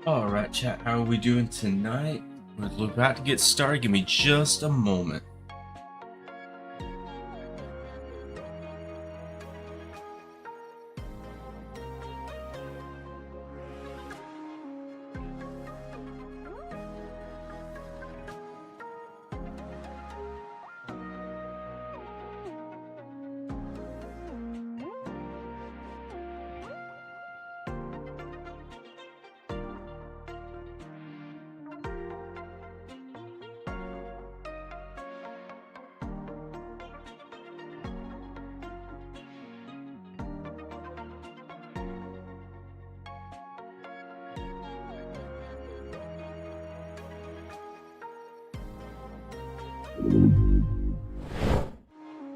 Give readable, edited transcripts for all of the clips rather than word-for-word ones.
All right, chat. How are we doing tonight? We're about to get started. Give me just a moment.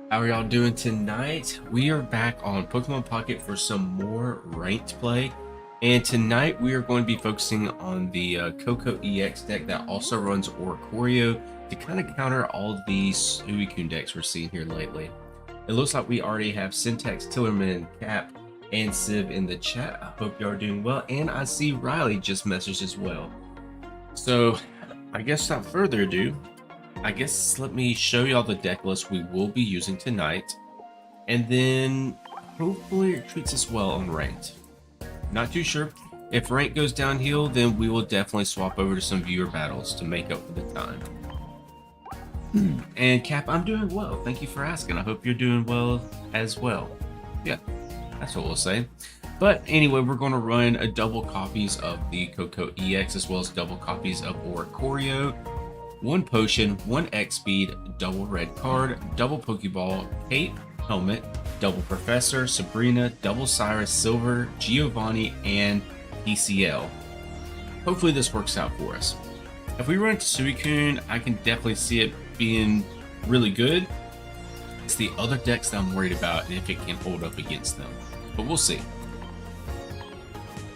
How are y'all doing tonight? We are back on Pokemon Pocket for some more ranked play. And tonight we are going to be focusing on the Koko EX deck that also runs Oricorio to kind of counter all these Suicune decks we're seeing here lately. It looks like we already have Syntax, Tillerman, Cap, and Civ in the chat. I hope y'all are doing well. And I see Riley just messaged as well. So I guess without further ado, let me show y'all the deck list we will be using tonight, and then hopefully it treats us well on ranked. Not too sure. If rank goes downhill, then we will definitely swap over to some viewer battles to make up for the time. And Cap, I'm doing well. Thank you for asking. I hope you're doing well as well. Yeah, that's what we'll say. But anyway, we're going to run a double copies of the Koko EX as well as double copies of Oricorio. One potion, one X speed, double red card, double Pokeball, Cape, Helmet, double Professor, Sabrina, double Cyrus, Silver, Giovanni, and PCL. Hopefully this works out for us. If we run into Suicune, I can definitely see it being really good. It's the other decks that I'm worried about and if it can hold up against them. But we'll see.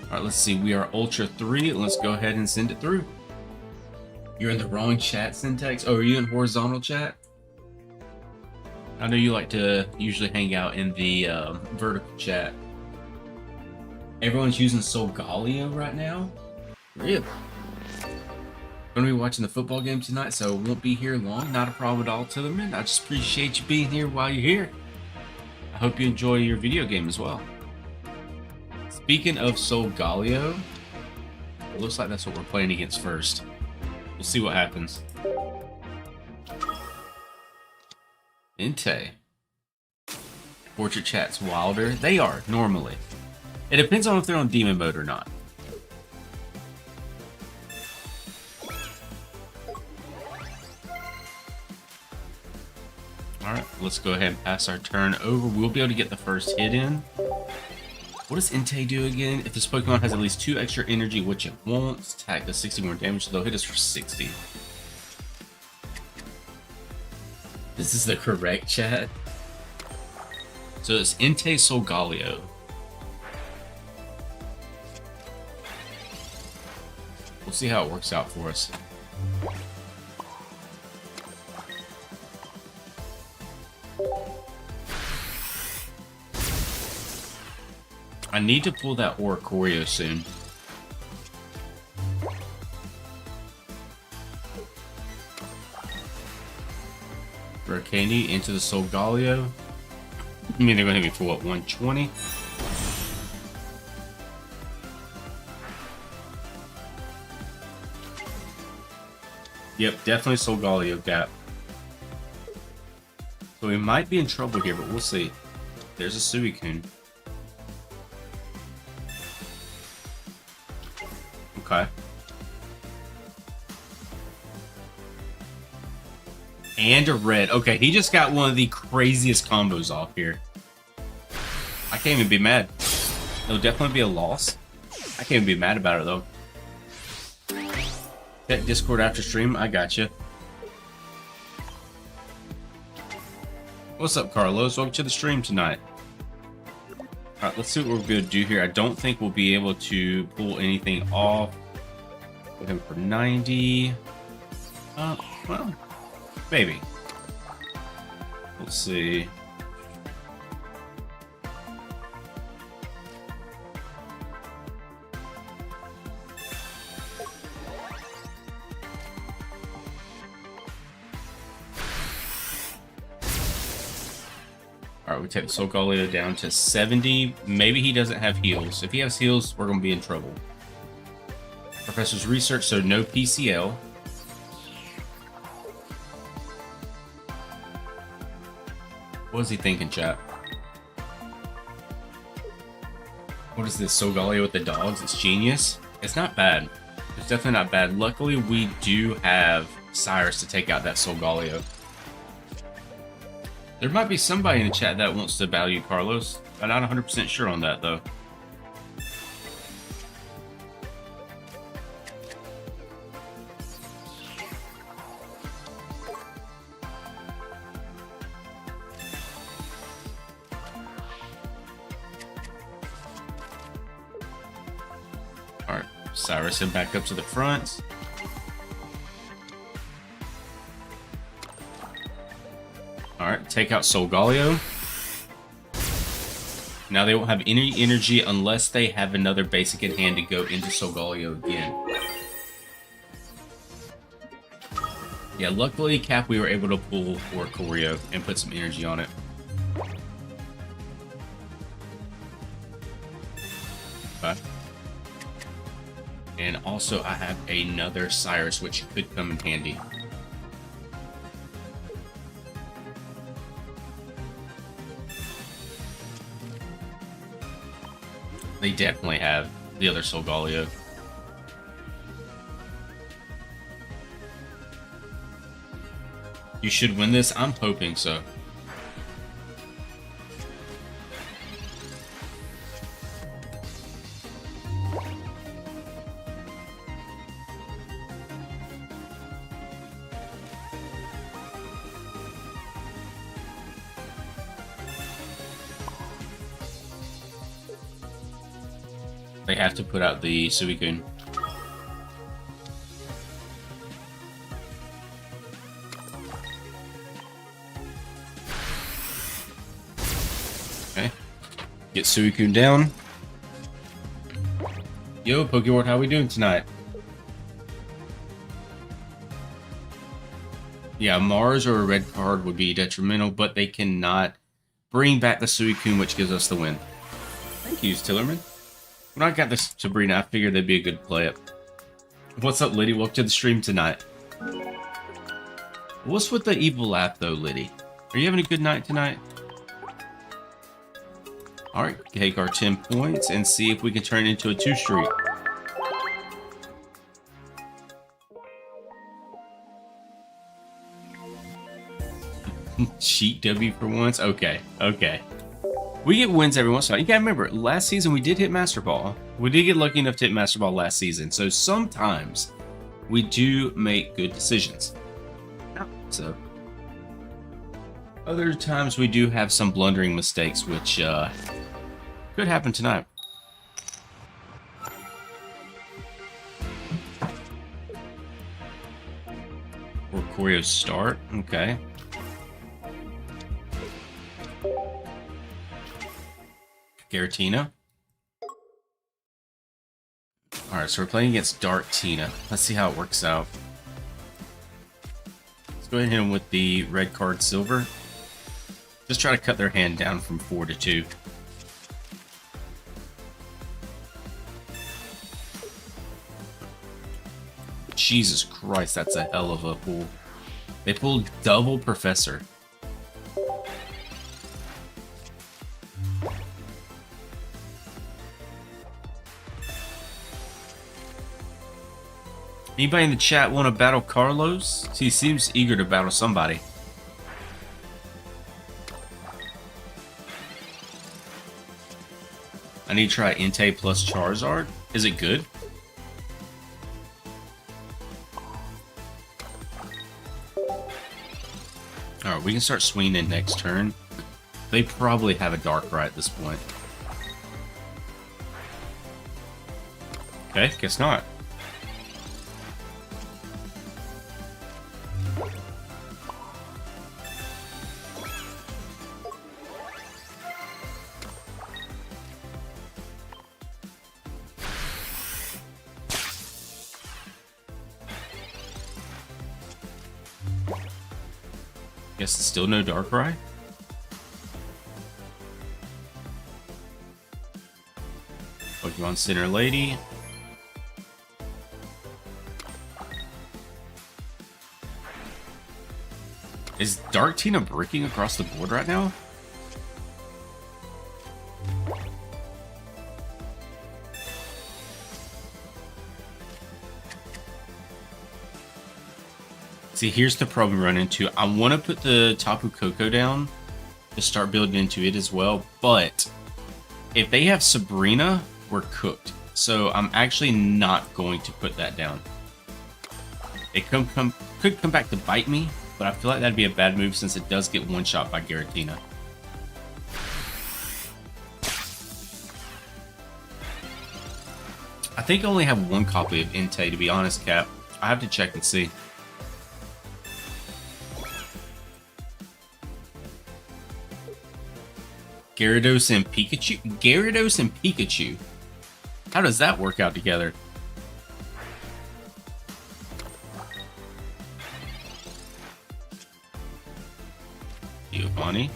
Alright, let's see. We are Ultra 3. Let's go ahead and send it through. You're in the wrong chat, Syntax. Oh, are you in horizontal chat? I know you like to usually hang out in the vertical chat. Everyone's using Solgaleo right now? Really? Gonna be watching the football game tonight, so won't be here long. Not a problem at all, Tillerman. I just appreciate you being here while you're here. I hope you enjoy your video game as well. Speaking of Solgaleo, it looks like that's what we're playing against first. We'll see what happens. Entei. Portrait chat's wilder. They are, normally. It depends on if they're on demon mode or not. Alright, let's go ahead and pass our turn over. We'll be able to get the first hit in. What does Entei do again? If this Pokemon has at least 2 extra energy, which it won't, attack does 60 more damage, so they'll hit us for 60. This is the correct chat. So it's Entei Solgaleo. We'll see how it works out for us. I need to pull that Oricorio soon. Rare Candy into the Solgaleo. I mean, they're going to hit me for what, 120? Yep, definitely Solgaleo gap. So we might be in trouble here, but we'll see. There's a Suicune. Okay. And a red. Okay, he just got one of the craziest combos off here. I can't even be mad. It'll definitely be a loss. I can't even be mad about it, though. Check Discord after stream. I got you. What's up, Carlos? Welcome to the stream tonight. Alright, let's see what we're going to do here. I don't think we'll be able to pull anything off. Put him for 90. Well, maybe. Let's see. Alright, we take the Solgaleo down to 70. Maybe he doesn't have heals. If he has heals, we're going to be in trouble. Professor's research, so no PCL. What is he thinking, chat? What is this, Solgaleo with the dogs? It's genius. It's not bad. It's definitely not bad. Luckily, we do have Cyrus to take out that Solgaleo. There might be somebody in the chat that wants to value Carlos. I'm not 100% sure on that, though. Alright, Cyrus and back up to the front. Alright, take out Solgaleo. Now they won't have any energy unless they have another basic in hand to go into Solgaleo again. Yeah, luckily, Cap, we were able to pull Oricorio and put some energy on it. Okay. And also, I have another Cyrus, which could come in handy. They definitely have the other Solgaleo. You should win this. I'm hoping so. They have to put out the Suicune. Okay. Get Suicune down. Yo, Pokeward, how we doing tonight? Yeah, Mars or a red card would be detrimental, but they cannot bring back the Suicune, which gives us the win. Thank you, Tillerman. When I got this Sabrina, I figured they'd be a good play up. What's up, Liddy? Welcome to the stream tonight. What's with the evil laugh, though, Liddy? Are you having a good night tonight? Alright, take our 10 points and see if we can turn it into a 2-streak. Cheat W for once? Okay, okay. We get wins every once in a while. You gotta remember, last season we did hit Master Ball. We did get lucky enough to hit Master Ball last season. So sometimes we do make good decisions. So other times we do have some blundering mistakes, which could happen tonight. Oricorio start. Okay. Giratina. Alright, so we're playing against Dark Tina. Let's see how it works out. Let's go ahead and hit him with the red card silver. Just try to cut their hand down from 4 to 2. Jesus Christ, that's a hell of a pull. They pulled double Professor. Anybody in the chat want to battle Carlos? He seems eager to battle somebody. I need to try Entei plus Charizard. Is it good? Alright, we can start swinging in next turn. They probably have a Darkrai at this point. Okay, guess not. Guess it's still no Darkrai. Pokemon Center Lady. Is Darktina bricking across the board right now? See, here's the problem we run into. I want to put the Tapu Koko down to start building into it as well, but if they have Sabrina, we're cooked. So I'm actually not going to put that down. It could come back to bite me, but I feel like that'd be a bad move since it does get one shot by Giratina. I think I only have one copy of Entei, to be honest, Cap. I have to check and see. Gyarados and Pikachu? Gyarados and Pikachu? How does that work out together? Giovanni?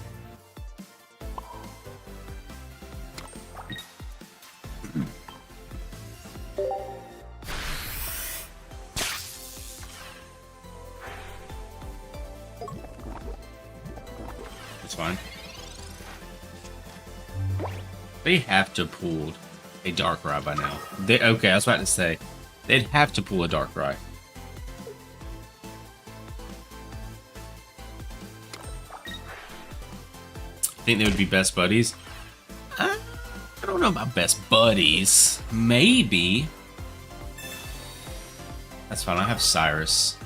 That's fine. They have to pull a Darkrai by now. Okay, I was about to say, they'd have to pull a Darkrai. Think they would be best buddies? I don't know about best buddies. Maybe. That's fine. I have Cyrus.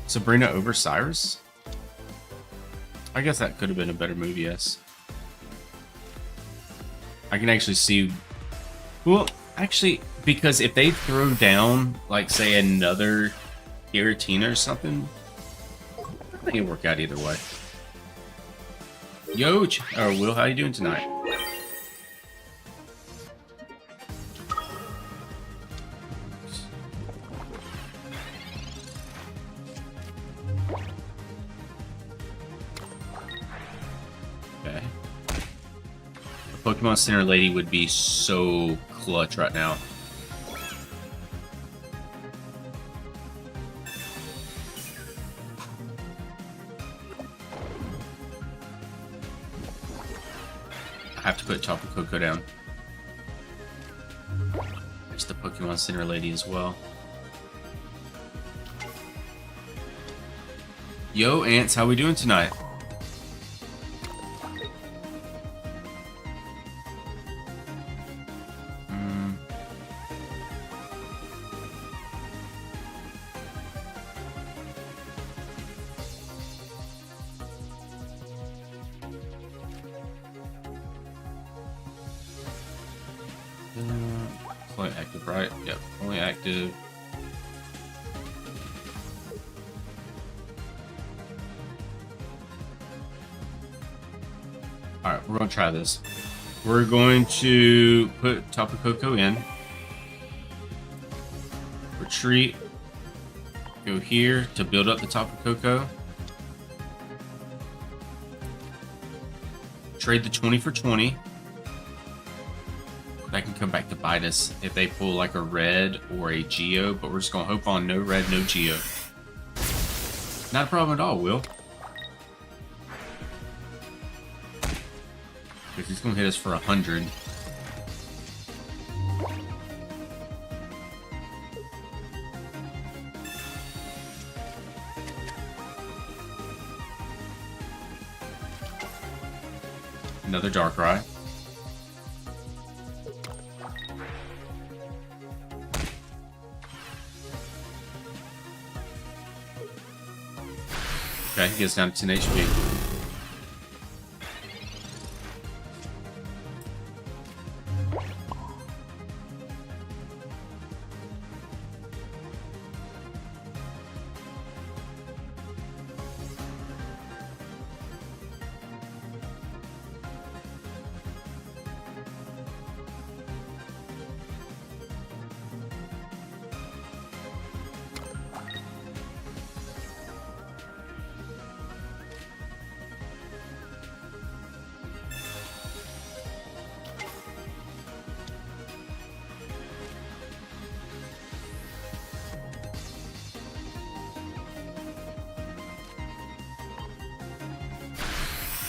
Sabrina over Cyrus? I guess that could have been a better move, yes. I can actually see... Well, actually, because if they throw down, like, say, another Giratina or something, I think it'd work out either way. Yo, Will, how you doing tonight? Pokemon Center Lady would be so clutch right now. I have to put Tapu Koko down. There's the Pokemon Center Lady as well. Yo, Ants, how we doing tonight? Only active, right? Yep, only active. Alright, we're gonna try this. We're going to put Tapu Koko in. Retreat. Go here to build up the Tapu Koko. Trade the 20 for 20. That can come back to bite us if they pull like a red or a Geo, but we're just gonna hope on no red, no Geo. Not a problem at all, Will. Because he's gonna hit us for 100. Another Darkrai. Okay, he gets down to 10 HP.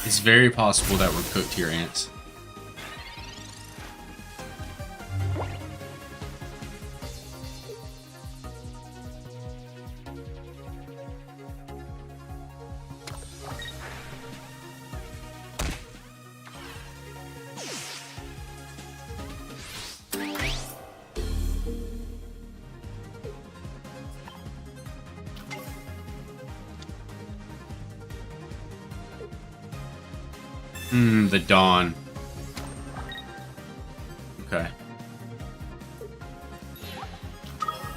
It's very possible that we're cooked here, Ants. The Dawn. Okay.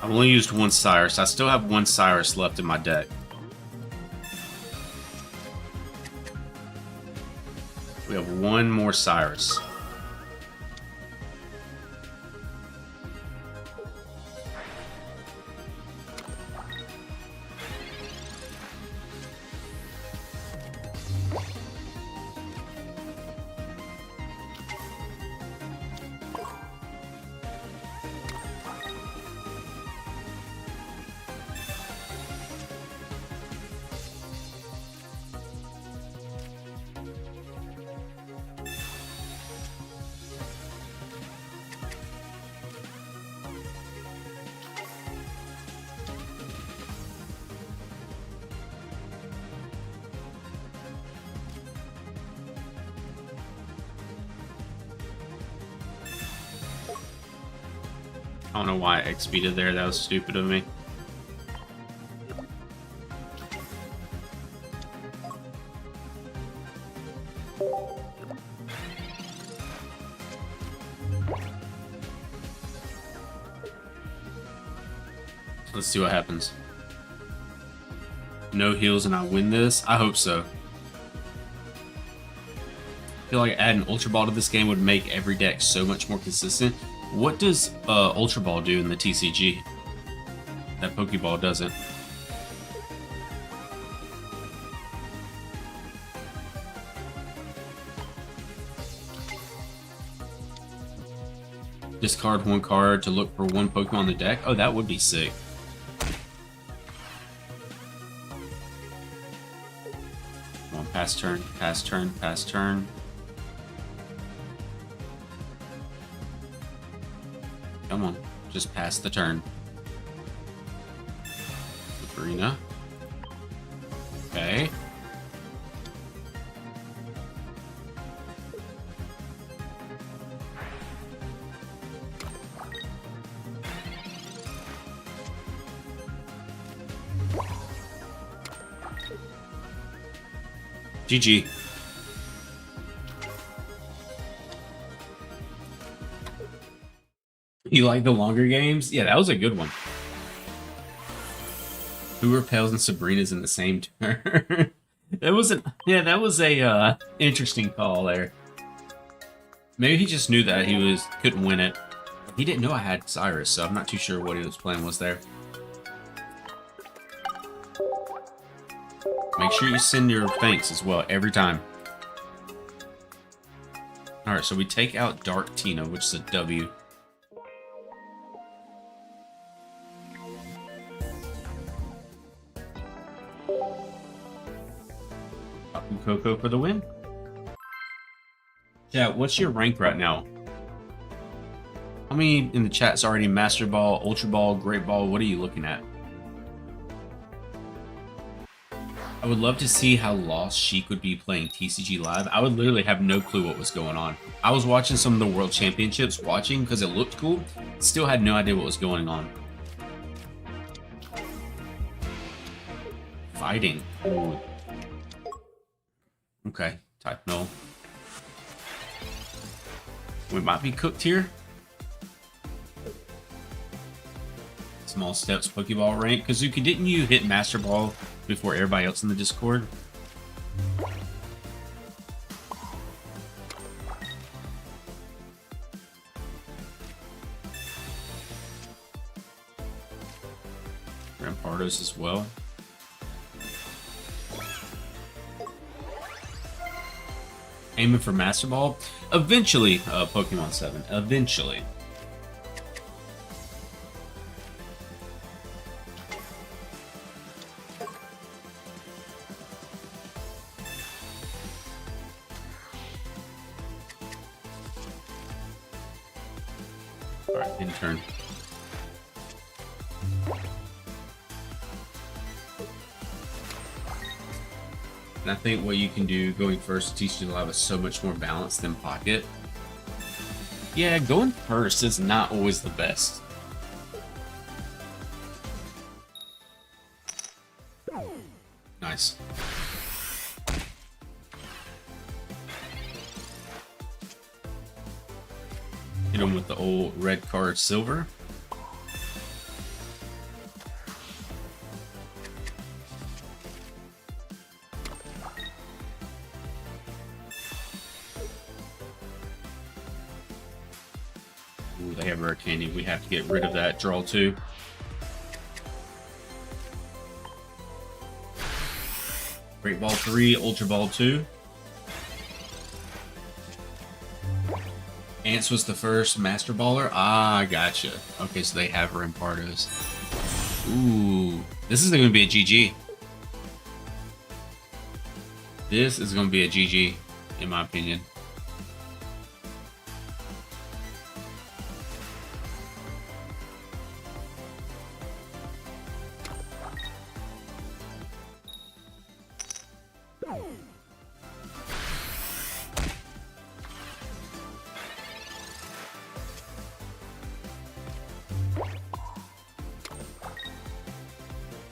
I've only used one Cyrus. I still have one Cyrus left in my deck. We have one more Cyrus. I don't know why I X-speeded there. That was stupid of me. Let's see what happens. No heals and I win this? I hope so. I feel like adding Ultra Ball to this game would make every deck so much more consistent. What does Ultra Ball do in the TCG that Pokeball doesn't? Discard one card to look for one Pokemon in the deck? Oh, that would be sick. Come on, pass turn, pass turn, pass turn. Come on, just pass the turn. Sabrina. Okay. GG. You like the longer games? Yeah, that was a good one. Who repels and Sabrina's in the same turn? That was a interesting call there. Maybe he just knew that he couldn't win it. He didn't know I had Cyrus, so I'm not too sure what his plan was there. Make sure you send your thanks as well every time. Alright, so we take out Dark Tina, which is a W. Tapu Koko for the win. Yeah, what's your rank right now? How many in the chat's already Master Ball, Ultra Ball, Great Ball? What are you looking at? I would love to see how lost Sheik would be playing TCG Live. I would literally have no clue what was going on. I was watching some of the World Championships, because it looked cool. Still had no idea what was going on. Fighting. Ooh. Okay, type no. We might be cooked here. Small steps, Pokeball rank. Kazuki, didn't you hit Master Ball before everybody else in the Discord? Rampardos as well. Aiming for Master Ball? Eventually, Pokemon 7. Eventually. Alright, in turn. And I think what you can do going first teaches you live is so much more balance than Pocket. Yeah, going first is not always the best. Nice. Hit him with the old red card silver. Ooh, they have rare candy. We have to get rid of that. Draw 2. Great Ball 3, Ultra Ball 2. Ants was the first Master Baller. Ah, gotcha. Okay, so they have Rampardos. Ooh, this is going to be a GG. This is going to be a GG, in my opinion.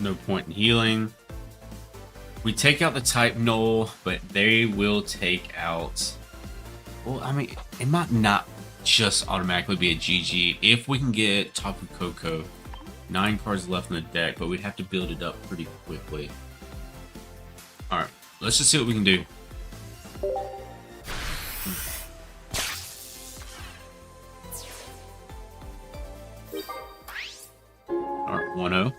No point in healing. We take out the type null, but they will take out... Well, I mean, it might not just automatically be a GG if we can get Tapu Koko. 9 cards left in the deck, but we'd have to build it up pretty quickly. Alright, let's just see what we can do. Alright, 1-0.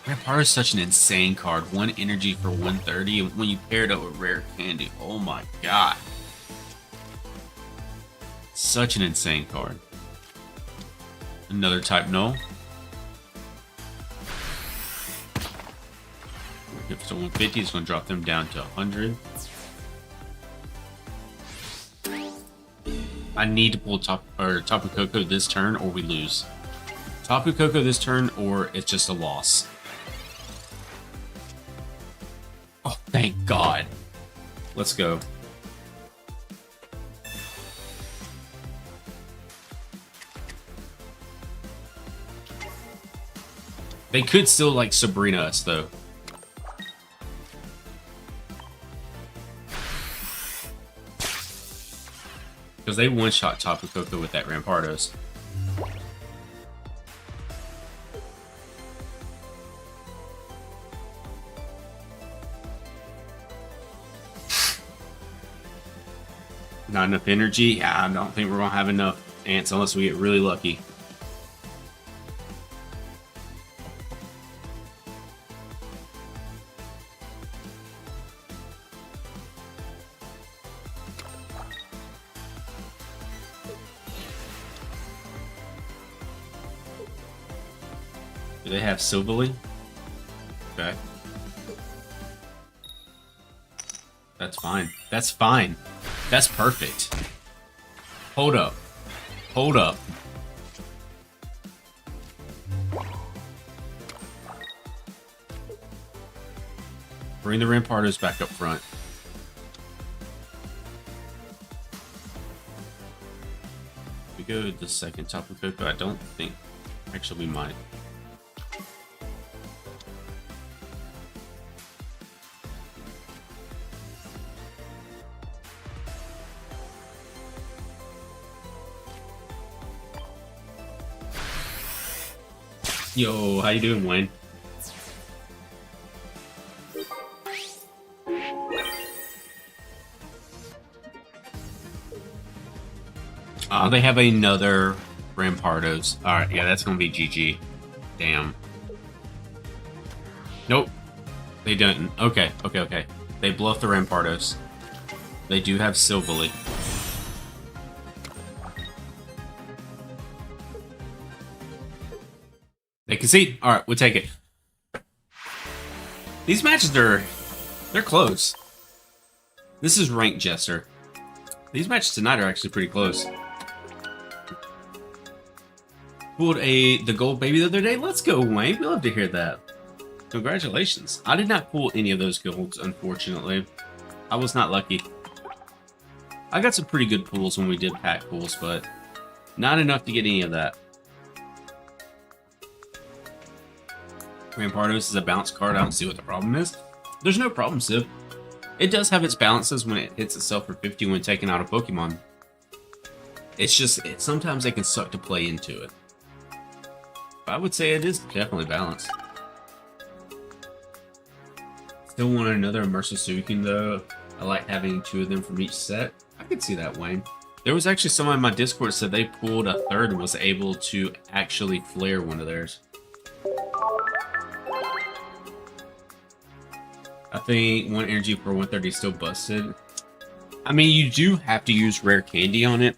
Rampardo is such an insane card. 1 energy for 130, and when you pair it up with rare candy, oh my god. Such an insane card. Another type null. If it's a 150, it's going to drop them down to 100. I need to pull Tapu Koko this turn or we lose. Tapu Koko this turn or it's just a loss. Oh, thank God. Let's go. They could still, like, Sabrina us, though. Because they one-shot Tapu Koko with that Rampardos. Not enough energy? Yeah, I don't think we're going to have enough ants unless we get really lucky. Do they have Silverly? Okay. That's fine. That's fine. That's perfect. Hold up. Hold up. Bring the Rampardos back up front. We go to the second Tapu Koko. I don't think. Actually, we might. Yo, how you doing, Wayne? They have another Rampardos. Alright, yeah, that's gonna be GG. Damn. Nope. They didn't. Okay, okay, okay. They bluffed the Rampardos. They do have Silverly. They concede. All right, we'll take it. These matches they're close. This is ranked Jester. These matches tonight are actually pretty close. Pulled the gold baby the other day. Let's go, Wayne. We love to hear that. Congratulations. I did not pull any of those golds, unfortunately. I was not lucky. I got some pretty good pulls when we did pack pulls, but not enough to get any of that. Rampardos is a bounce card. I don't see what the problem is. There's no problem, Civ. It does have its balances when it hits itself for 50 when taking out a Pokemon. It's just, sometimes they can suck to play into it. But I would say it is definitely balanced. Still want another immersive Suicune though. I like having 2 of them from each set. I could see that, Wayne. There was actually someone in my Discord said they pulled a third and was able to actually flare one of theirs. I think 1 energy for 130 is still busted. I mean, you do have to use rare candy on it.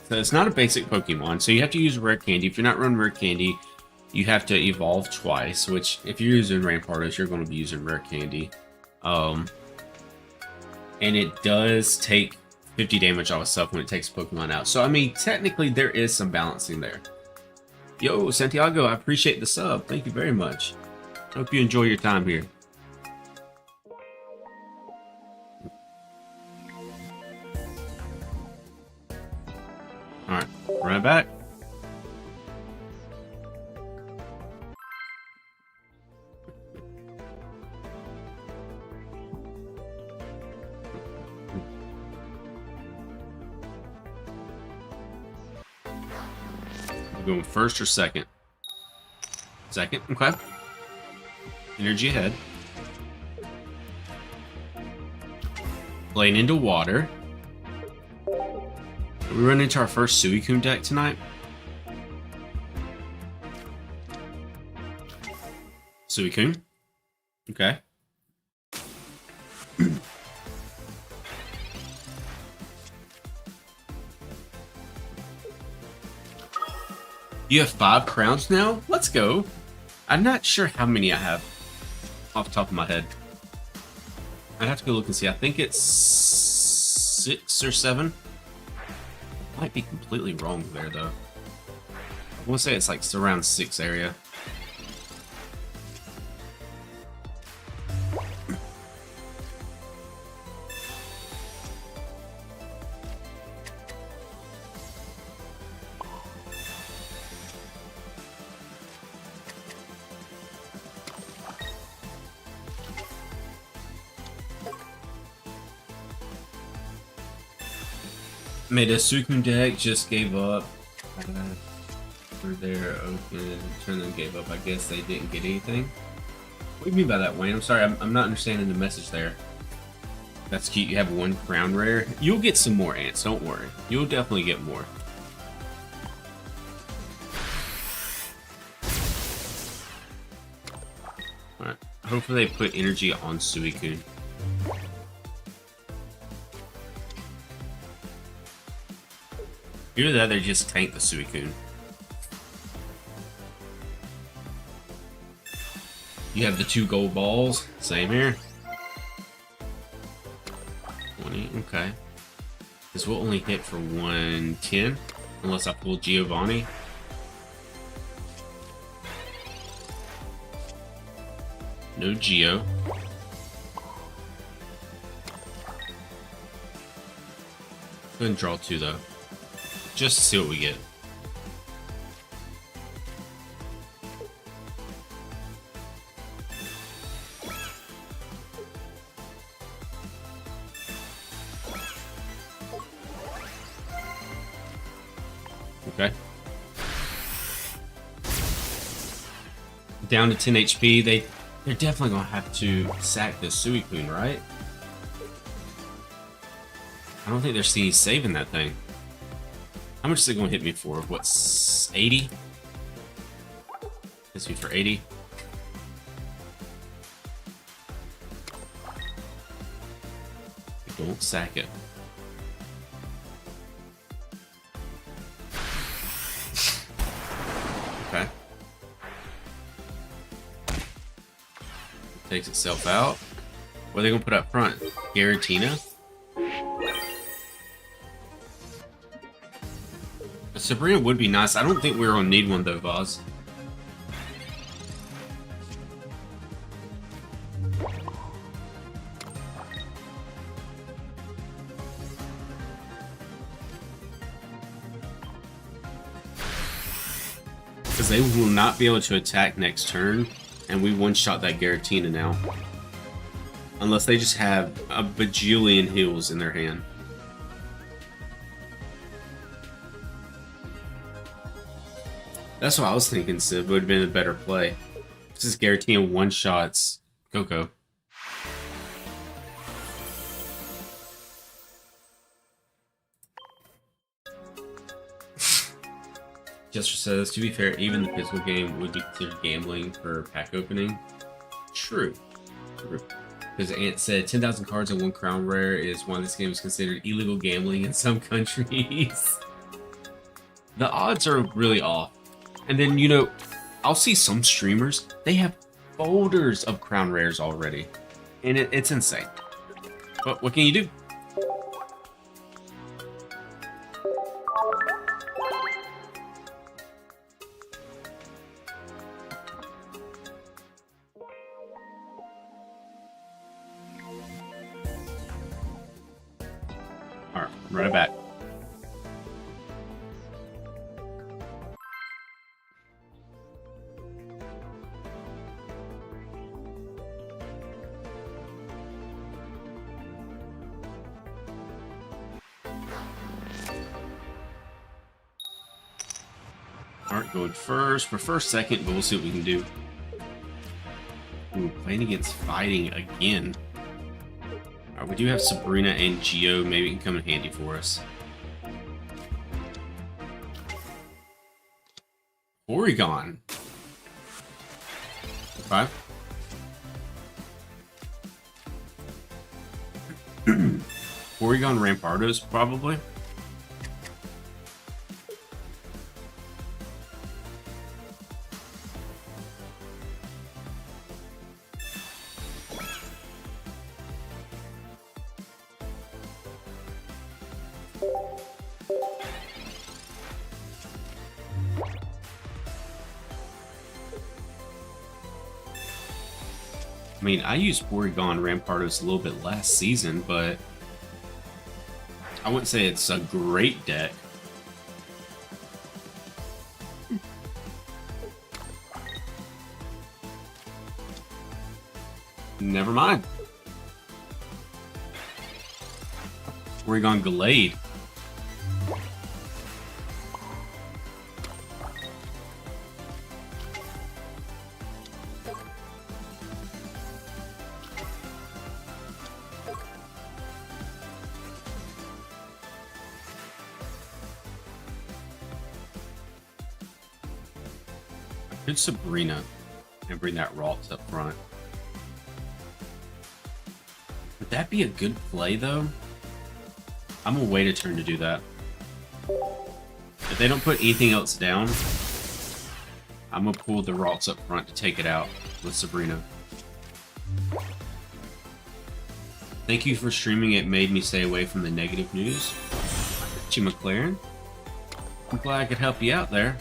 So it's not a basic Pokemon, so you have to use rare candy. If you're not running rare candy, you have to evolve twice, which if you're using Rampardos, you're going to be using rare candy. And it does take 50 damage off itself when it takes Pokemon out. So, I mean, technically, there is some balancing there. Yo, Santiago, I appreciate the sub. Thank you very much. Hope you enjoy your time here. Alright, right back. We're going first or second? Second, okay. Energy ahead. Playing into water. We run into our first Suicune deck tonight. Suicune. Okay. You have 5 crowns now? Let's go. I'm not sure how many I have off the top of my head. I'd have to go look and see. I think it's 6 or 7. Might be completely wrong there though. I want to say it's like around 6 area. Made a Suicune deck, just gave up. For their open, turned and gave up. I guess they didn't get anything. What do you mean by that, Wayne? I'm sorry, I'm not understanding the message there. That's cute. You have 1 crown rare. You'll get some more ants. Don't worry. You'll definitely get more. All right. Hopefully they put energy on Suicune. Either that, they just tank the Suicune. You have the 2 gold balls. Same here. 20. Okay. This will only hit for 110 unless I pull Giovanni. No Geo. Go ahead and draw 2 though. Just to see what we get. Okay. Down to 10 HP. They're definitely gonna have to sack this Suicune, right? I don't think they're seeing saving that thing. How much is it going to hit me for? What's 80? Hits me for 80. Don't sack it. Okay. Takes itself out. What are they going to put up front? Giratina? Sabrina would be nice. I don't think we're gonna need one though, Voz. Because they will not be able to attack next turn, and we one-shot that Giratina now. Unless they just have a bajillion heals in their hand. That's what I was thinking, Civ. Would have been a better play. This Giratina one-shots Coco. Jester says, to be fair, even the physical game would be considered gambling for pack opening. True. Because Ant said 10,000 cards and 1 crown rare is why this game is considered illegal gambling in some countries. The odds are really off. And then, you know, I'll see some streamers, they have folders of crown rares already. And it's insane. But what can you do? Alright, run it back. Alright, going first. Prefer second, but we'll see what we can do. Ooh, playing against fighting again. Alright, we do have Sabrina and Geo. Maybe it can come in handy for us. Porygon. Okay. Porygon Rampardos, probably. I mean, I used Porygon Rampardos a little bit last season, but I wouldn't say it's a great deck. Never mind. Porygon Gallade. Good Sabrina and bring that Ralts up front. Would that be a good play though? I'm gonna wait a turn to do that. If they don't put anything else down, I'm gonna pull the Ralts up front to take it out with Sabrina. Thank you for streaming. It made me stay away from the negative news. Thank you, McLaren. I'm glad I could help you out there.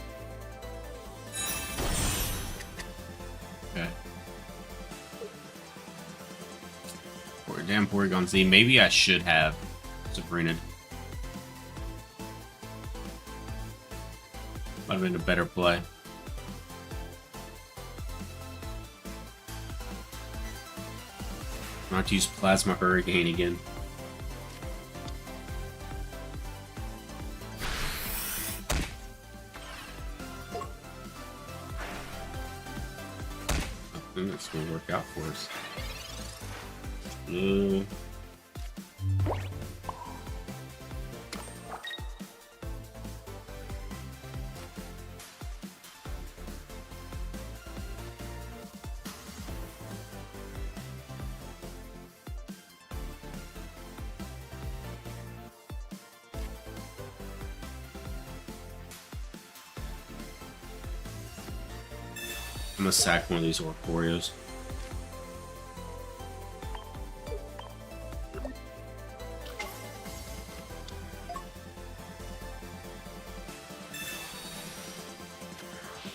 Damn Porygon Z. Maybe I should have Sabrina. Might have been a better play. I'm gonna have to use Plasma Hurricane again. I think that's gonna work out for us. I'm gonna sack one of these Oricorios.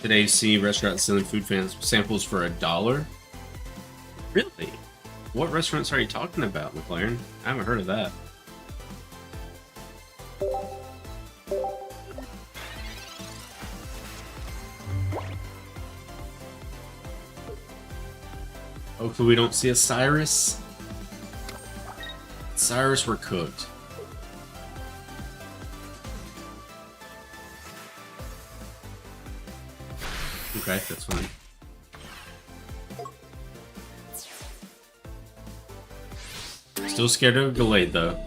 Today, see restaurants selling food samples for $1. Really? What restaurants are you talking about, McLaren? I haven't heard of that. Hopefully we don't see a Cyrus. Cyrus, we're cooked. Okay, that's fine. Still scared of Gallade, though.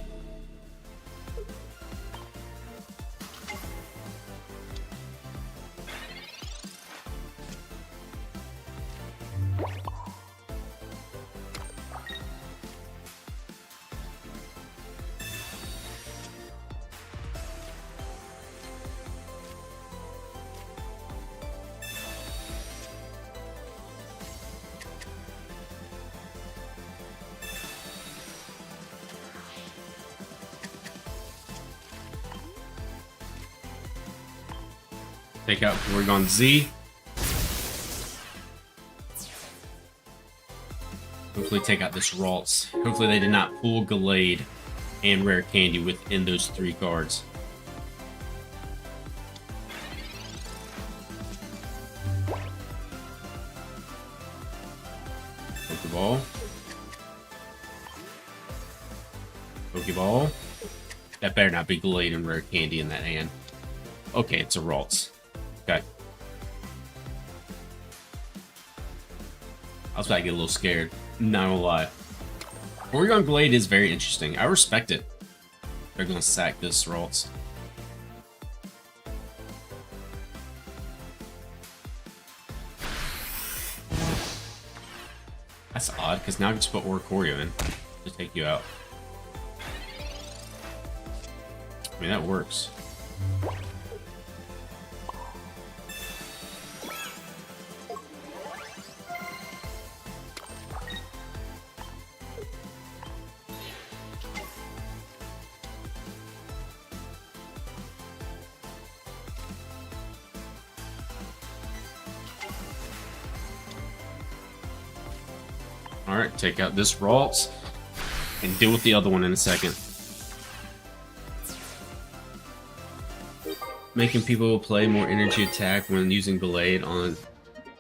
Take out Porygon Z. Hopefully take out this Ralts. Hopefully they did not pull Gallade and Rare Candy within those 3 cards. Pokeball. Pokeball. That better not be Gallade and Rare Candy in that hand. Okay, it's a Ralts. Okay. I was about to get a little scared. Not gonna lie. Porygon Gallade is very interesting. I respect it. They're gonna sack this Ralts. That's odd, because now I can just put Oricorio in to take you out. I mean, that works. Alright, take out this Ralts and deal with the other one in a second. Making people play more energy attack when using Gallade on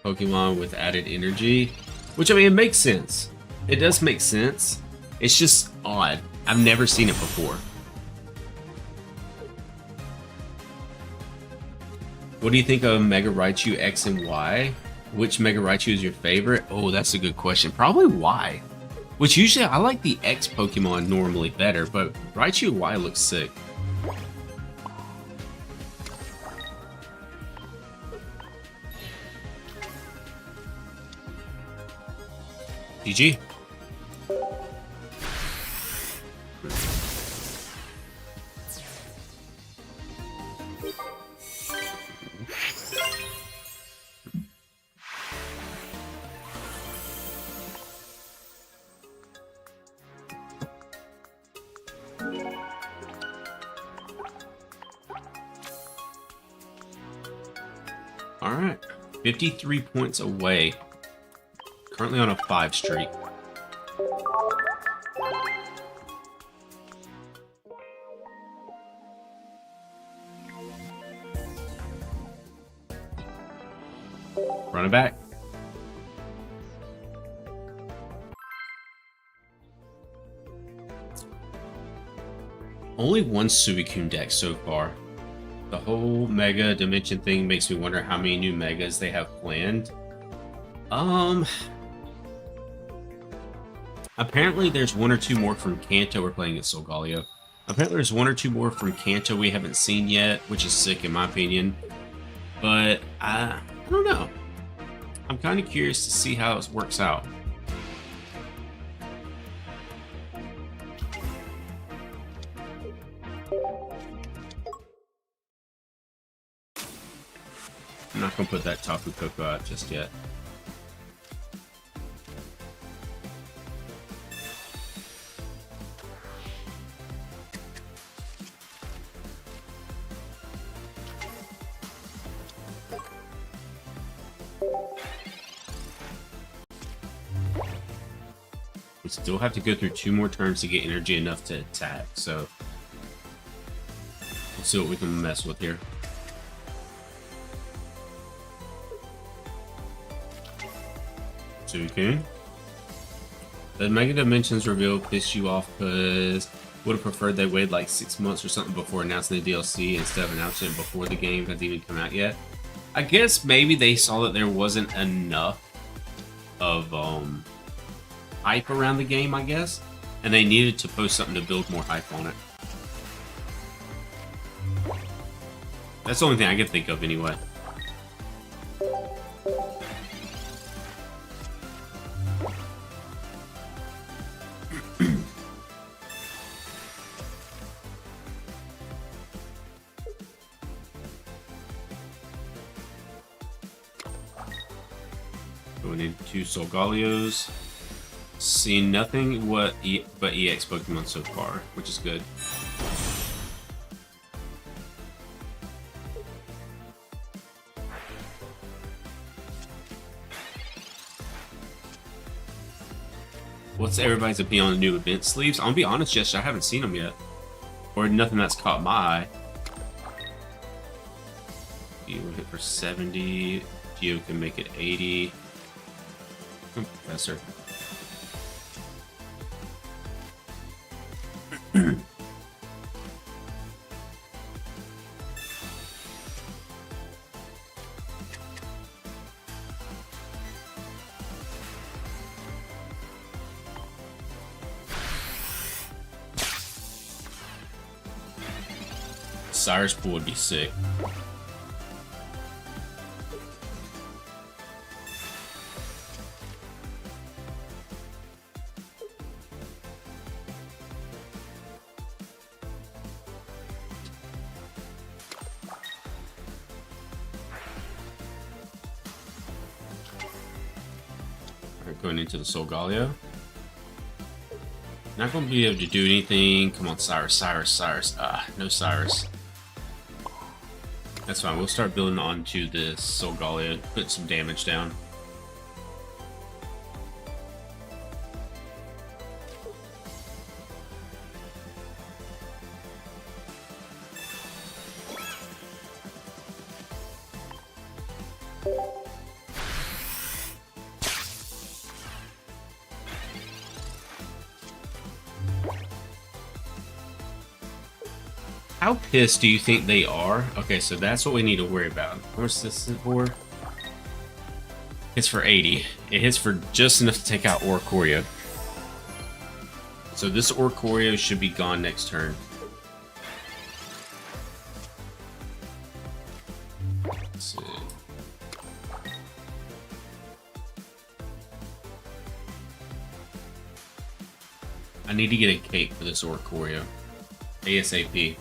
Pokemon with added energy. Which, I mean, it makes sense. It does make sense. It's just odd. I've never seen it before. What do you think of Mega Raichu X and Y? Which Mega Raichu is your favorite? Oh, that's a good question. Probably Y. Which usually I like the X Pokemon normally better, but Raichu Y looks sick. GG. Alright, 53 points away. Currently on a 5 streak. Run it back. Only one Suicune deck so far. The whole Mega Dimension thing makes me wonder how many new Megas they have planned. Apparently there's 1 or 2 more from Kanto. We're playing at Solgaleo. Apparently there's 1 or 2 more from Kanto we haven't seen yet, which is sick in my opinion. But I don't know. I'm kind of curious to see how it works out. I'm not going to put that Tapu Koko out just yet. We still have to go through 2 more turns to get energy enough to attack, so let's see what we can mess with here. Suicune. The Mega Dimensions reveal pissed you off because would have preferred they waited like 6 months or something before announcing the DLC instead of announcing it before the game has even come out yet. I guess maybe they saw that there wasn't enough of hype around the game, I guess, and they needed to post something to build more hype on it. That's the only thing I can think of anyway. Going into Solgaleos. Seen nothing but EX Pokemon so far, which is good. What's everybody's opinion on the new event sleeves? I'll be honest, Jess, I haven't seen them yet. Or nothing that's caught my eye. You will hit for 70. Geo can make it 80. Professor. Cyrus pool would be sick. Alright, going into the Solgaleo. Not going to be able to do anything. Come on, Cyrus. No Cyrus. That's fine. We'll start building onto this Solgaleo, put some damage down. How pissed do you think they are? Okay, so that's what we need to worry about. How much is this for? It's for 80. It hits for just enough to take out Oricorio. So this Oricorio should be gone next turn. Let's see. I need to get a cape for this Oricorio. ASAP.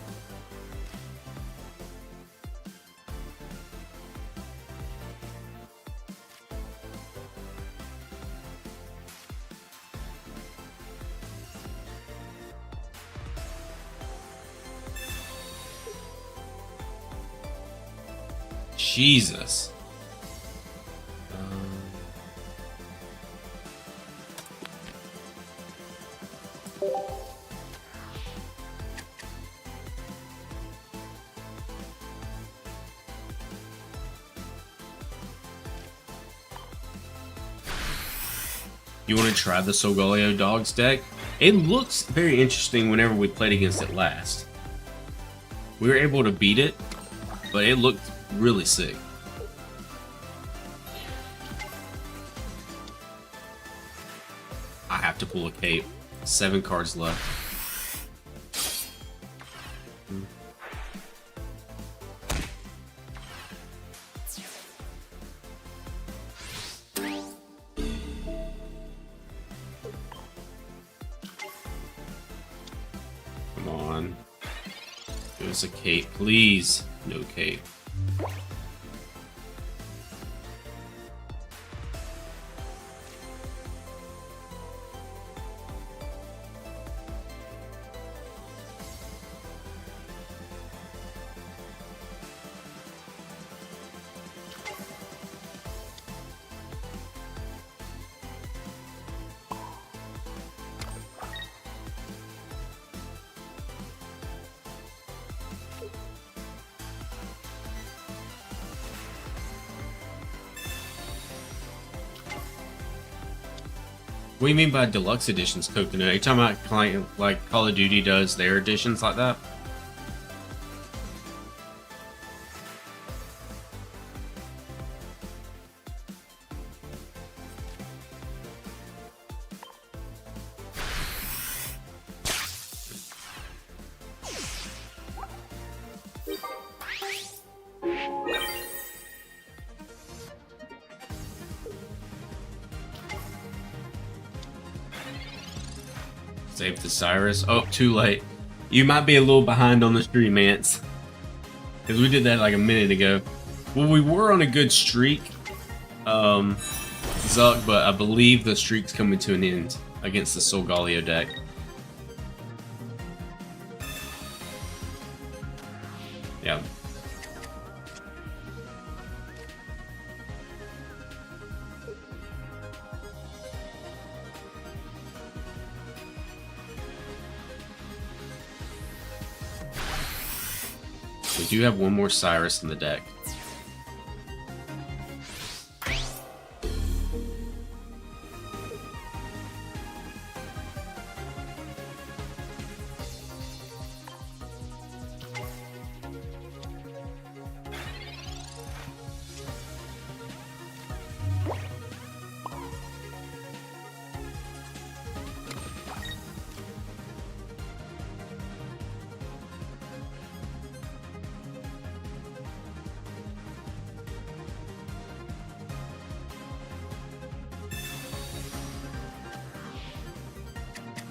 Jesus. You want to try the Solgaleo Dogs deck? It looks very interesting whenever we played against it last. We were able to beat it, but it looked really sick. I have to pull a cape. 7 cards left. Come on. Give us a cape, please. No cape. What do you mean by deluxe editions, Coconut? Are you talking about like Call of Duty does their editions like that? Save the Cyrus. Oh, too late. You might be a little behind on the stream, Ants. Because we did that like a minute ago. Well, we were on a good streak, Zuck, but I believe the streak's coming to an end against the Solgaleo deck. Yeah. We do have one more Cyrus in the deck.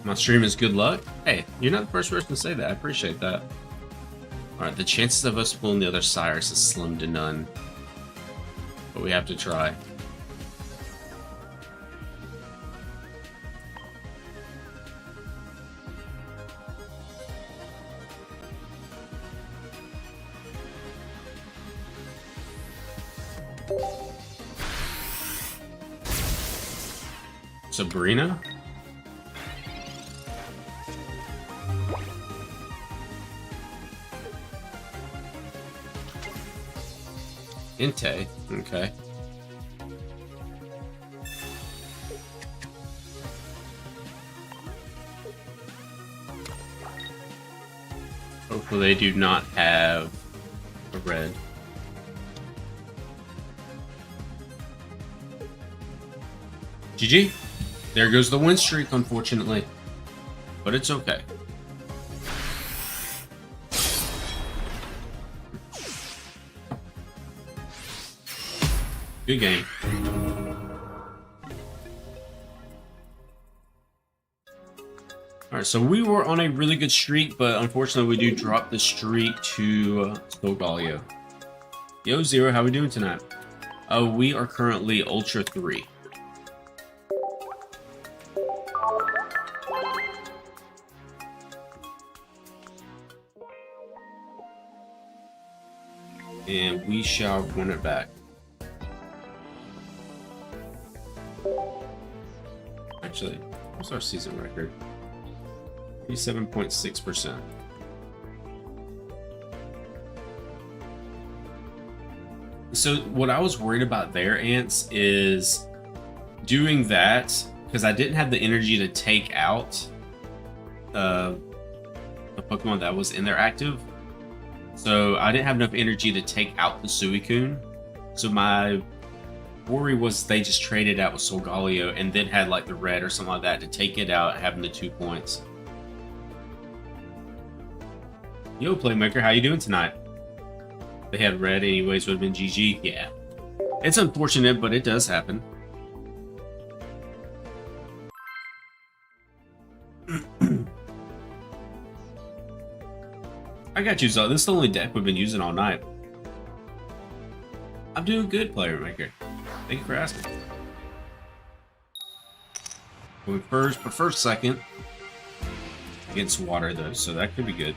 My stream is good luck. Hey, you're not the first person to say that. I appreciate that. Alright, the chances of us pulling the other Cyrus is slim to none. But we have to try. Sabrina? Entei, okay. Hopefully they do not have a red. GG. There goes the win streak, unfortunately. But it's okay. Good game. Alright, so we were on a really good streak, but unfortunately we do drop the streak to Solgaleo. Yo, Zero, how we doing tonight? We are currently Ultra 3. And we shall run it back. Actually, what's our season record? 37.6%. So what I was worried about there, Ants, is doing that because I didn't have the energy to take out the Pokemon that was in there active. So I didn't have enough energy to take out the Suicune. So my worry was they just traded out with Solgaleo and then had like the red or something like that to take it out, having the 2 points. Yo, Playmaker, how you doing tonight? They had red anyways, would have been GG. Yeah. It's unfortunate, but it does happen. I got you, Zod. This is the only deck we've been using all night. I'm doing good, Playmaker. Thank you for asking. We prefer second against water, though, so that could be good.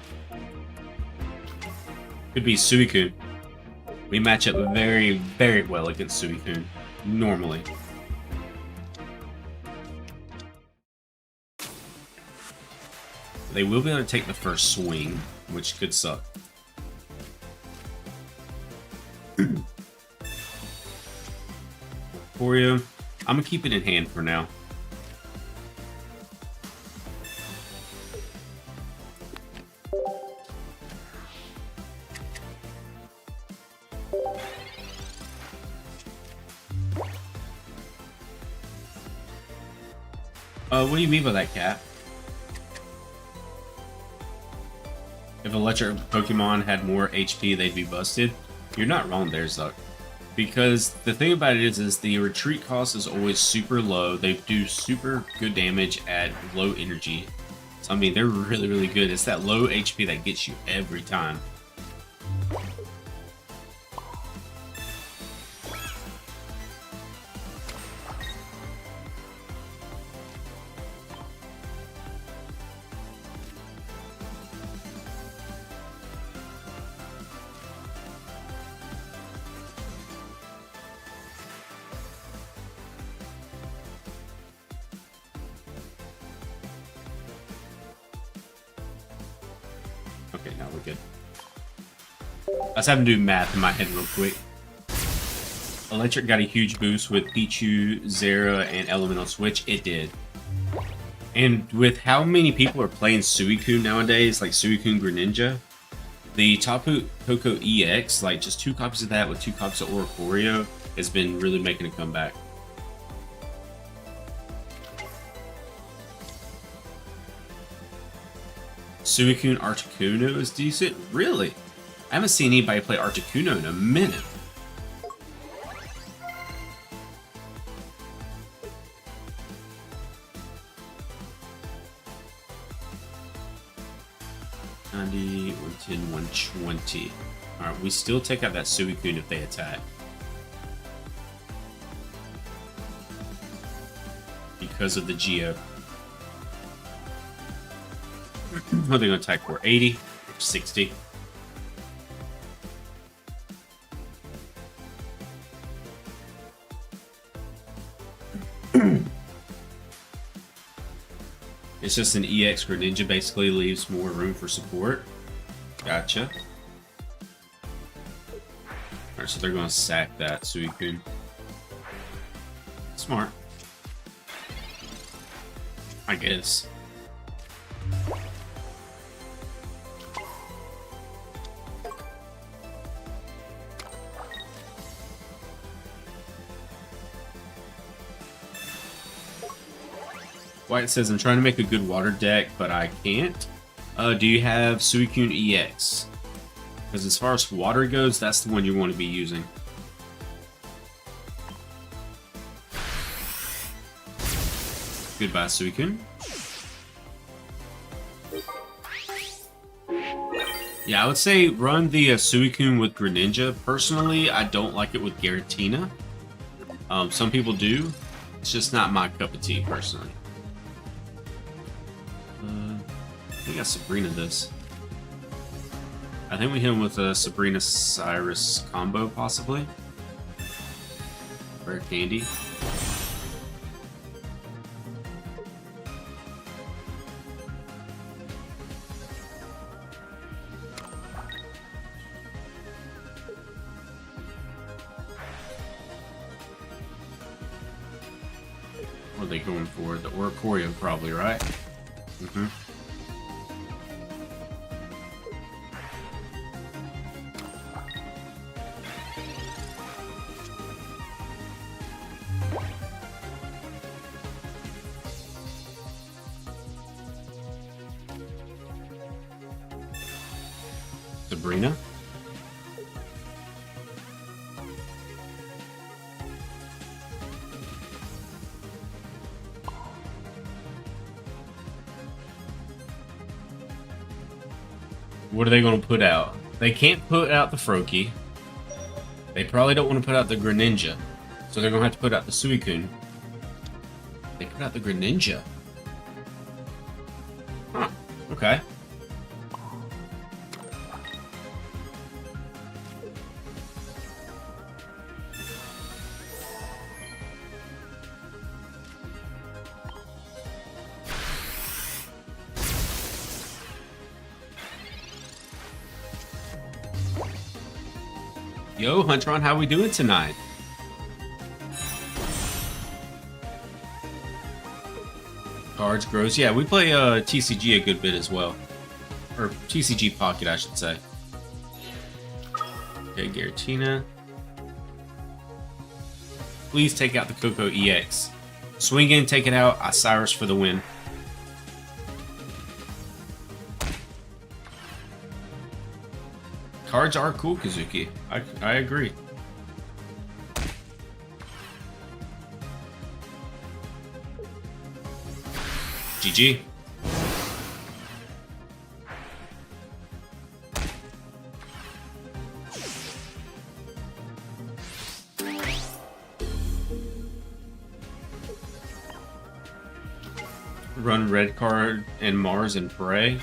Could be Suicune. We match up very, very well against Suicune, normally. They will be able to take the first swing, which could suck. Oricorio, I'm gonna keep it in hand for now. What do you mean by that, Cat? If electric Pokemon had more HP, they'd be busted. You're not wrong there, Zuck. Because the thing about it is the retreat cost is always super low. They do super good damage at low energy. So, I mean, they're really, really good. It's that low HP that gets you every time. Okay, now we're good. I was having to do math in my head real quick. Electric got a huge boost with Pichu, Zera, and Elemental Switch. It did. And with how many people are playing Suicune nowadays, like Suicune Greninja, the Tapu Koko EX, like just 2 copies of that with 2 copies of Oricorio, has been really making a comeback. Suicune Articuno is decent? Really? I haven't seen anybody play Articuno in a minute. $90, 110, 120. Alright, we still take out that Suicune if they attack. Because of the Geo. What are they going to attack for? 80? 60? It's just an EX Greninja, basically leaves more room for support. Gotcha. Alright, so they're going to sack that Suicune. Smart. I guess. White says, I'm trying to make a good water deck, but I can't. Do you have Suicune EX? Because as far as water goes, that's the one you want to be using. Goodbye, Suicune. Yeah, I would say run the Suicune with Greninja. Personally, I don't like it with Giratina. Some people do. It's just not my cup of tea, personally. We got Sabrina this. I think we hit him with a Sabrina Cyrus combo, possibly. Rare candy. What are they going for? The Oricorio, probably, right? Mm-hmm. Sabrina. What are they going to put out? They can't put out the Froakie. They probably don't want to put out the Greninja. So they're going to have to put out the Suicune. They put out the Greninja. Huh. Okay. Yo, Huntron, how we doing tonight? Cards grows. Yeah, we play TCG a good bit as well. Or TCG Pocket, I should say. Okay, Giratina. Please take out the Koko EX. Swing in, take it out. Osiris for the win. Cards are cool, Kazuki. I agree. GG. Run red card and Mars and Prey.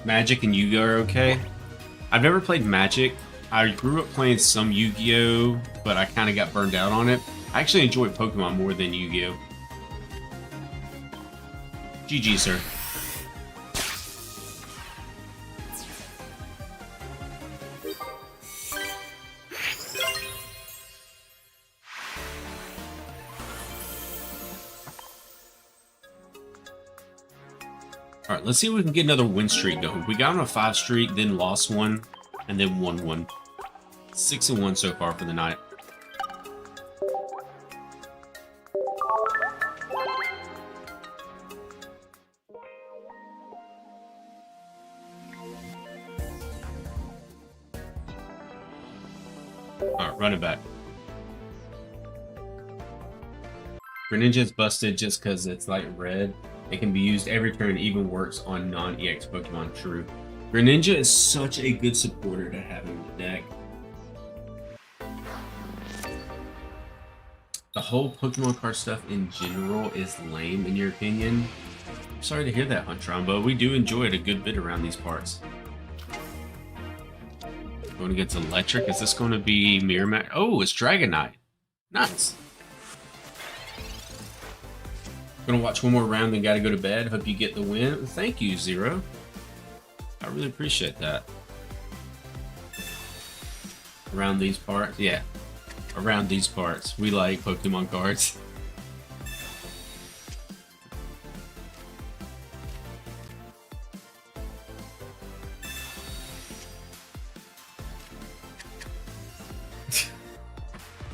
Magic and Yu-Gi-Oh are okay. I've never played Magic. I grew up playing some Yu-Gi-Oh, but I kind of got burned out on it. I actually enjoy Pokemon more than Yu-Gi-Oh. GG, sir. All right, let's see if we can get another win streak going. We got on a 5 streak, then lost one, and then won one. 6-1 so far for the night. All right, run it back. Greninja's busted just because it's like red. It can be used every turn, even works on non-EX Pokemon. True. Greninja is such a good supporter to have in the deck. The whole Pokemon card stuff in general is lame, in your opinion. I'm sorry to hear that, Huntron, but we do enjoy it a good bit around these parts. Going against Electric. Is this going to be Mirror Match? Oh, it's Dragonite. Nice. Gonna watch one more round, then gotta go to bed. Hope you get the win. Thank you, Zero. I really appreciate that. Around these parts, yeah. Around these parts, we like Pokemon cards.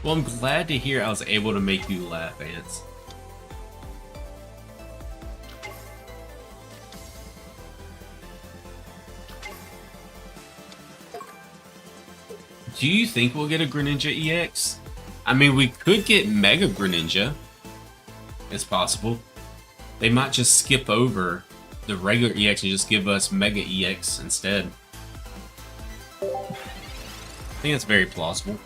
Well, I'm glad to hear I was able to make you laugh, Ants. Do you think we'll get a Greninja EX? I mean, we could get Mega Greninja. It's possible. They might just skip over the regular EX and just give us Mega EX instead. I think that's very plausible.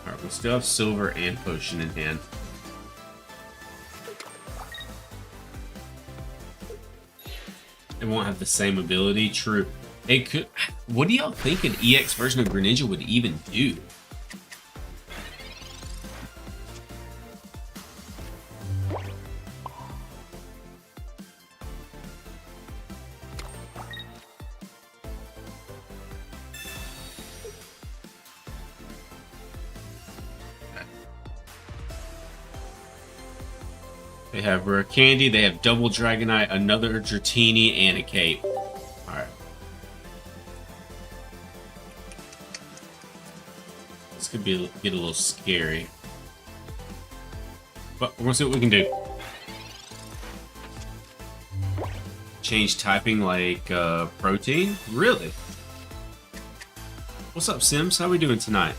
Alright, we still have Silver and Potion in hand. It won't have the same ability. True. It could. What do y'all think an EX version of Greninja would even do? They have Rare Candy, they have Double Dragonite, another Dratini, and a Cape. Alright. This could be get a little scary. But we're gonna see what we can do. Change typing like protein? Really? What's up, Sims? How we doing tonight?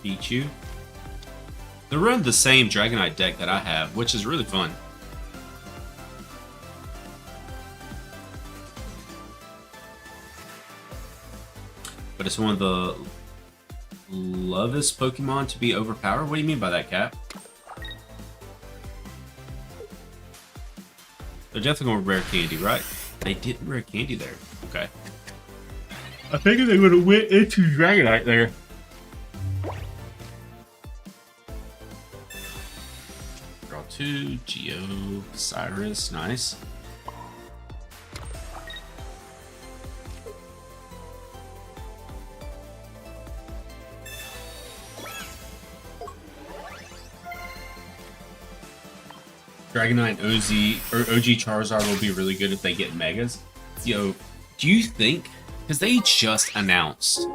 Beat you. They run the same Dragonite deck that I have, which is really fun. But it's one of the lovest Pokemon to be overpowered? What do you mean by that, Cap? They're definitely going to Rare Candy, right? They didn't Rare Candy there. Okay. I figured they would have went into Dragonite there. Draw 2, Geo, Cyrus, nice. Dragonite OG Charizard will be really good if they get Megas. Yo, do you think, because they just announced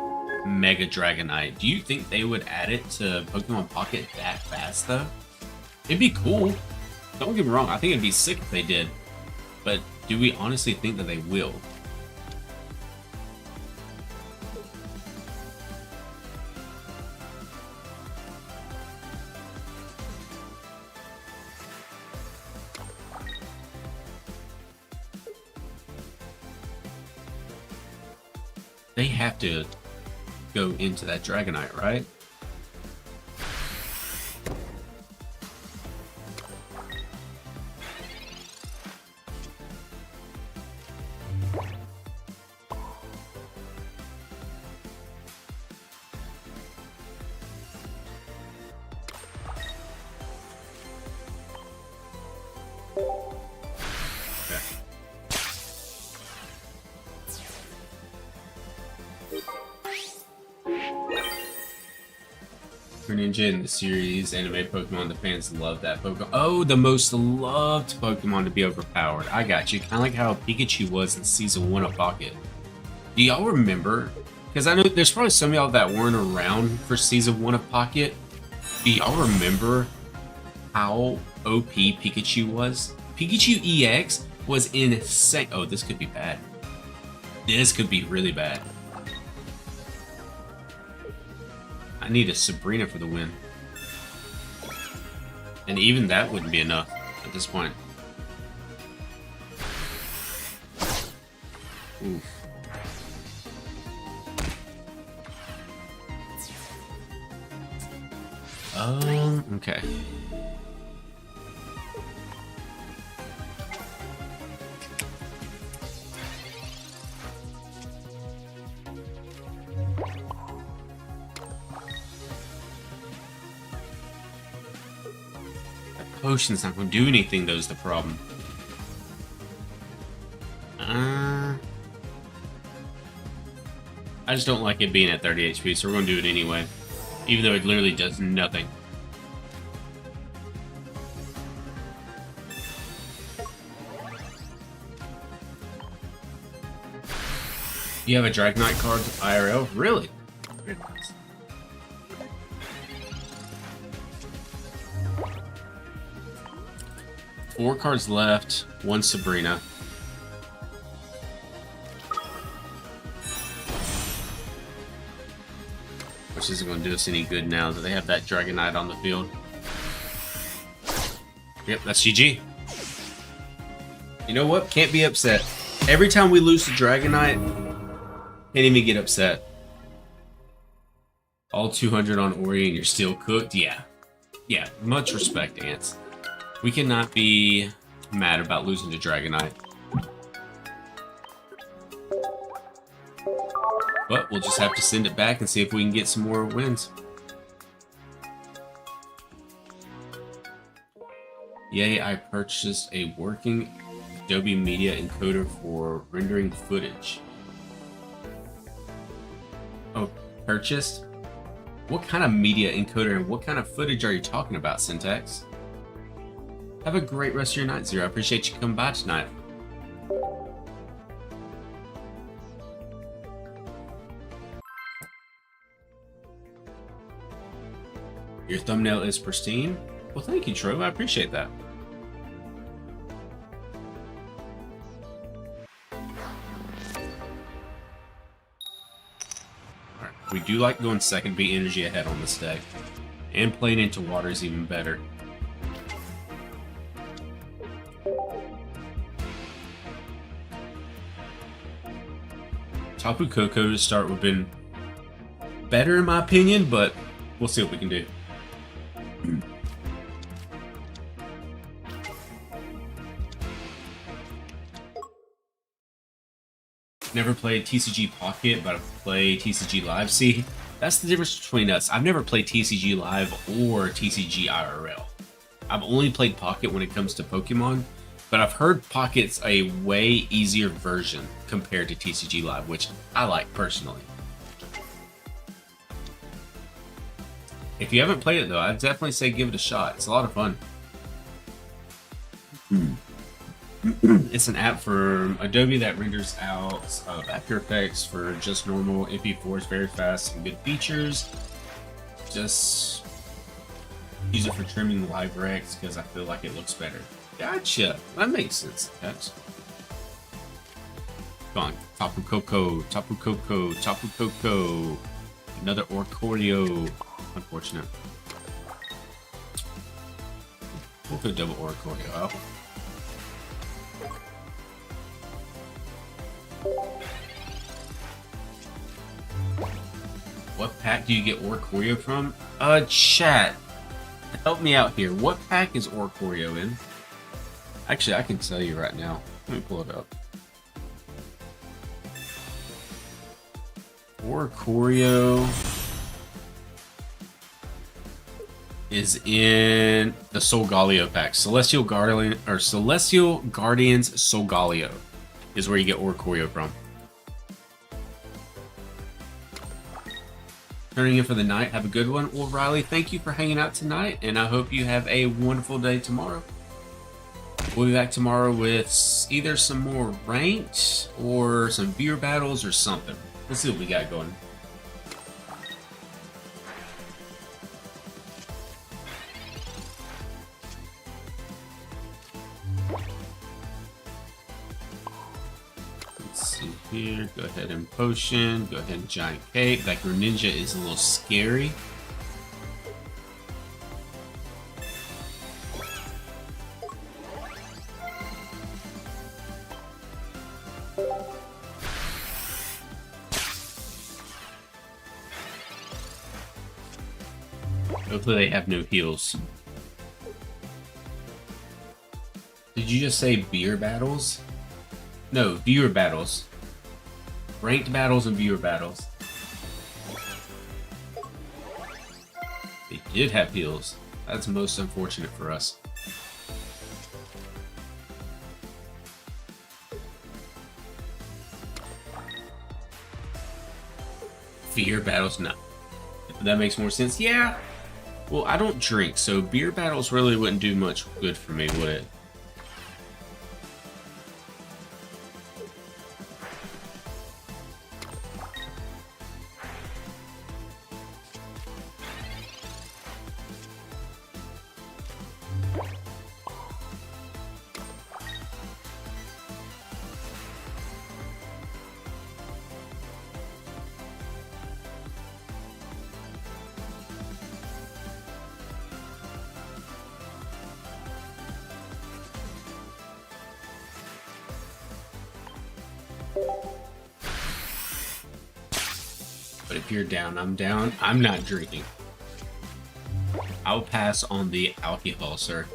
Mega Dragonite, do you think they would add it to Pokemon Pocket that fast though? It'd be cool. Don't get me wrong, I think it'd be sick if they did. But do we honestly think that they will? They have to go into that Dragonite, right? Greninja in the series anime Pokemon, the fans love that Pokemon. Oh, the most loved Pokemon to be overpowered. I got you. Kind of like how Pikachu was in Season 1 of Pocket. Do y'all remember? Because I know there's probably some of y'all that weren't around for Season 1 of Pocket. Do y'all remember how OP Pikachu was? Pikachu EX was insane. Oh, this could be bad. This could be really bad. I need a Sabrina for the win. And even that wouldn't be enough at this point. Oof. Okay. Potion's not going to do anything, though, is the problem. I just don't like it being at 30 HP, so we're going to do it anyway. Even though it literally does nothing. You have a Dragonite card IRL? Really? Very nice. Four cards left, one Sabrina. Which isn't going to do us any good now that they have that Dragonite on the field. Yep, that's GG. You know what? Can't be upset. Every time we lose to Dragonite, can't even get upset. All 200 on Ori and you're still cooked? Yeah. Yeah, much respect, Ants. We cannot be mad about losing to Dragonite. But we'll just have to send it back and see if we can get some more wins. Yay, I purchased a working Adobe Media encoder for rendering footage. Oh, purchased? What kind of media encoder and what kind of footage are you talking about, Syntax? Have a great rest of your night, Zero. I appreciate you coming by tonight. Your thumbnail is pristine? Well, thank you, Trove. I appreciate that. Alright, we do like going second beat energy ahead on this deck. And playing into water is even better. Tapu Koko to start would have been better in my opinion, but we'll see what we can do. Never played TCG Pocket, but I've played TCG Live. See, that's the difference between us. I've never played TCG Live or TCG IRL. I've only played Pocket when it comes to Pokemon, but I've heard Pocket's a way easier version compared to TCG Live, which I like personally. If you haven't played it though, I'd definitely say give it a shot. It's a lot of fun. It's an app for Adobe that renders out After Effects for just normal MP4s very fast. Some good features. Just use it for trimming live recs because I feel like it looks better. Gotcha. That makes sense. That's gone. Tapu Koko, Tapu Koko, Tapu Koko. Another Oricorio. Unfortunate. We'll put double Oricorio out. What pack do you get Oricorio from? Chat. Help me out here. What pack is Oricorio in? Actually, I can tell you right now. Let me pull it up. Oricorio is in the Solgaleo pack. Celestial Guardians Solgaleo is where you get Oricorio from. Turning in for the night. Have a good one. Well, Riley, thank you for hanging out tonight, and I hope you have a wonderful day tomorrow. We'll be back tomorrow with either some more ranked or some beer battles or something. Let's see what we got going. Let's see here. Go ahead and potion. Go ahead and giant cake. That Greninja is a little scary. Hopefully they have no heals. Did you just say beer battles? No, viewer battles. Ranked battles and viewer battles. They did have heals. That's most unfortunate for us. Beer battles? No. That makes more sense. Yeah. Well, I don't drink, so beer battles really wouldn't do much good for me, would it? But if you're down, I'm down. I'm not drinking. I'll pass on the alcohol, sir.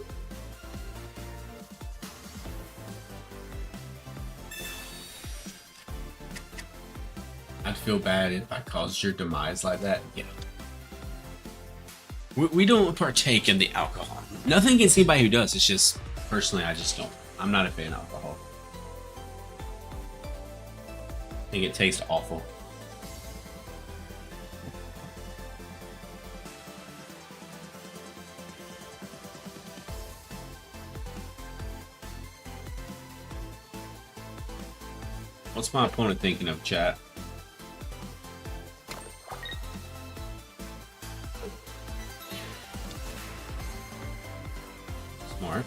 I'd feel bad if I caused your demise like that. Yeah. We don't partake in the alcohol. Nothing against anybody who does. It's just, personally, I just don't. I'm not a fan of alcohol. I think it tastes awful. What's my opponent thinking of, chat? Smart.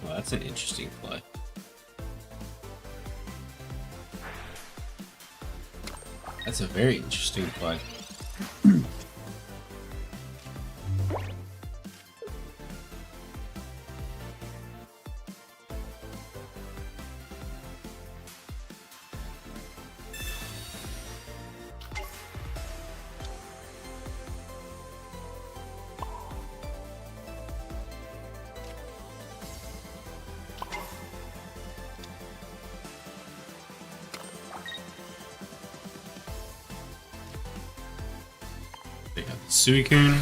Well, that's an interesting play. That's a very interesting play. They got the Suicune.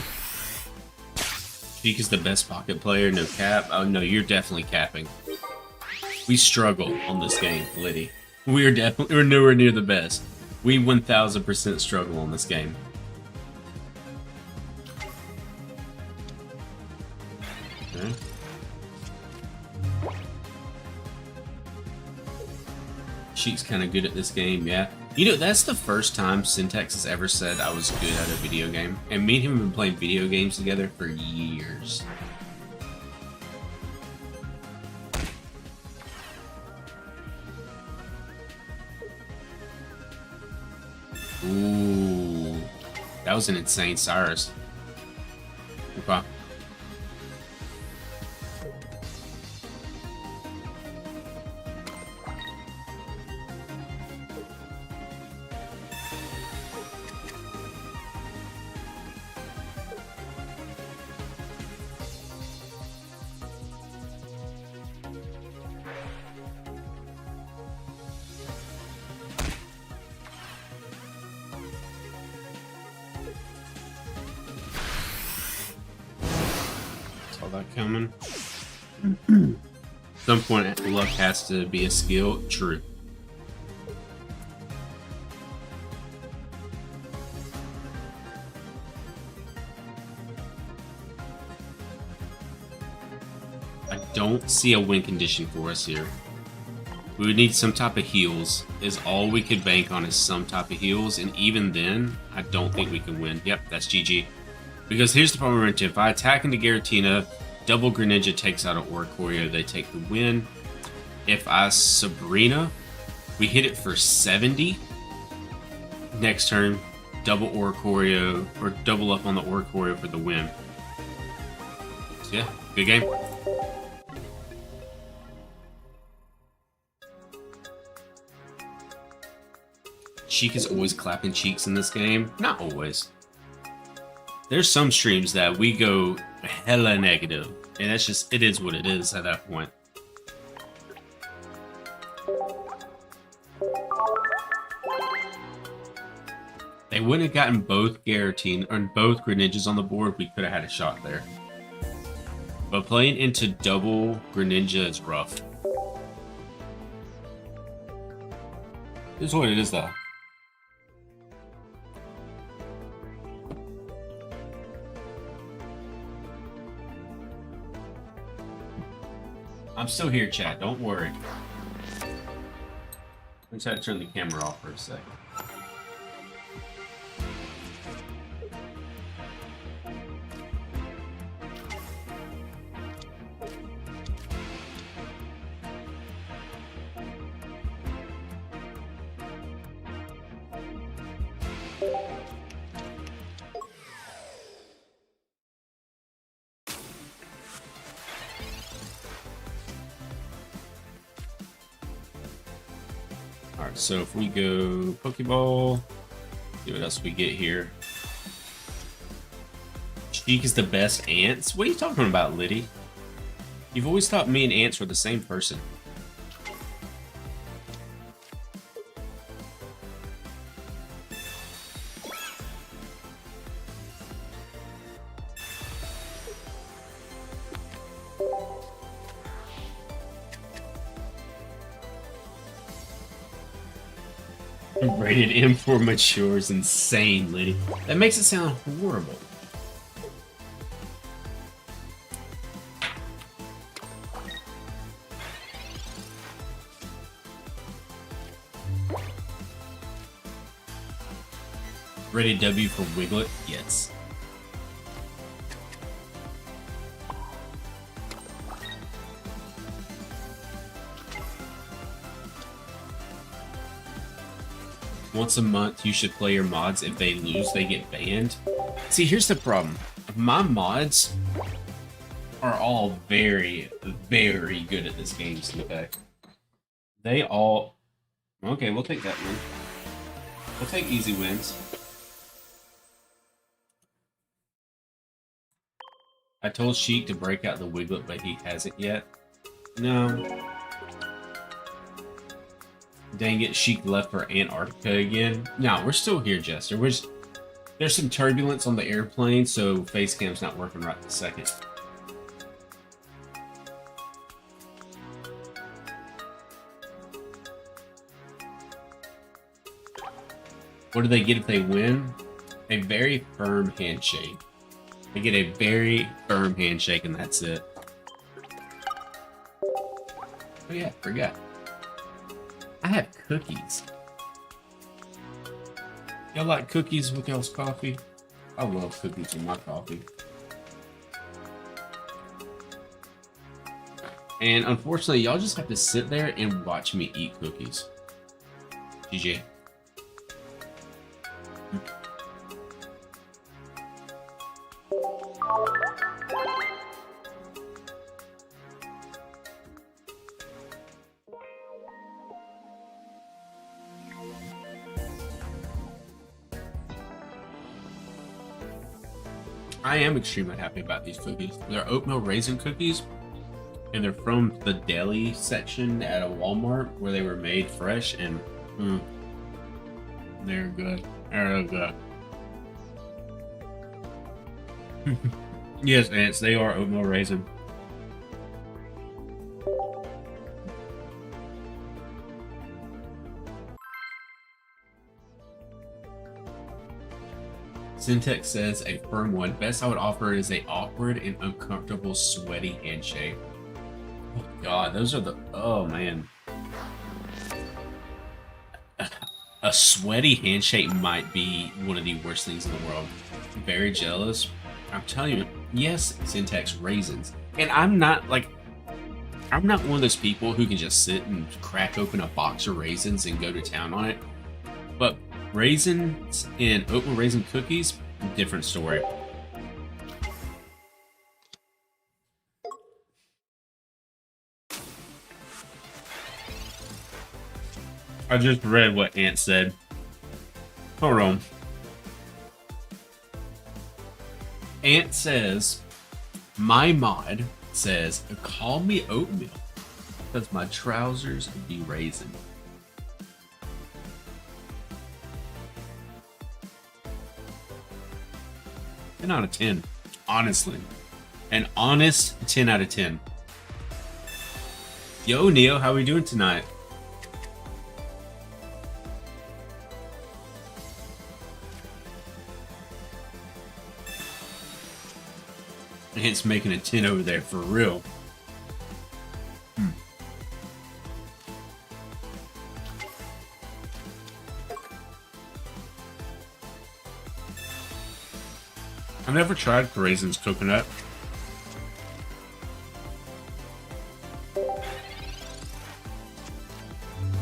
Sheik is the best pocket player, no cap. Oh no, you're definitely capping. We struggle on this game, Liddy. We're nowhere near the best. We 1000% struggle on this game. Okay. Sheik's kind of good at this game, yeah. You know, that's the first time Syntax has ever said I was good at a video game. And me and him have been playing video games together for years. Ooh, that was an insane Cyrus. Okay. Saw that coming. At some point, luck has to be a skill. True. I don't see a win condition for us here. We would need some type of heals. Is all we could bank on is some type of heals, and even then, I don't think we can win. Yep, that's GG. Because here's the problem we're into. If I attack into Giratina, double Greninja takes out an Oricorio, they take the win. If I Sabrina, we hit it for 70. Next turn, double Oricorio, or double up on the Oricorio for the win. So yeah, good game. Sheik is always clapping cheeks in this game. Not always. There's some streams that we go hella negative, and that's just, it is what it is at that point. They wouldn't have gotten both Giratina or both Greninjas on the board, we could have had a shot there. But playing into double Greninja is rough. This is what it is though. I'm still here, chat. Don't worry. I just had to turn the camera off for a second. Alright, so if we go Pokeball, see what else we get here. Sheik is the best ants? What are you talking about, Liddy? You've always thought me and ants were the same person. Rated M for mature is insane, Liddy. That makes it sound horrible. Rated W for Wiglet? Yes. Once a month, you should play your mods. If they lose, they get banned. See, here's the problem. My mods are all very, very good at this game, Snowpack. They all... Okay, we'll take that one. We'll take easy wins. I told Sheik to break out the Wiglet, but he hasn't yet. No. Dang it, Sheik left for Antarctica again. No, we're still here, Jester. There's some turbulence on the airplane, so Facecam's not working right this second. What do they get if they win? A very firm handshake. They get a very firm handshake, and that's it. Oh yeah, forgot. I have cookies. Y'all like cookies with y'all's coffee? I love cookies in my coffee. And unfortunately, y'all just have to sit there and watch me eat cookies. GG. I am extremely happy about these cookies. They're oatmeal raisin cookies, and they're from the deli section at a Walmart where they were made fresh, and they're good. They're good. Yes, Ants, they are oatmeal raisin. Syntex says a firm one. Best I would offer is a awkward and uncomfortable sweaty handshake. Oh god, those are the... Oh man. A sweaty handshake might be one of the worst things in the world. Very jealous. I'm telling you, yes, Syntax raisins. And I'm not one of those people who can just sit and crack open a box of raisins and go to town on it. But raisins and oatmeal raisin cookies, different story. I just read what Ant said. Hold on. Ant says, my mod says, call me oatmeal because my trousers be raisin. 10 out of 10, honestly. An honest 10 out of 10. Yo, Neo, how we doing tonight? It's making a 10 over there for real. I've never tried raisins coconut.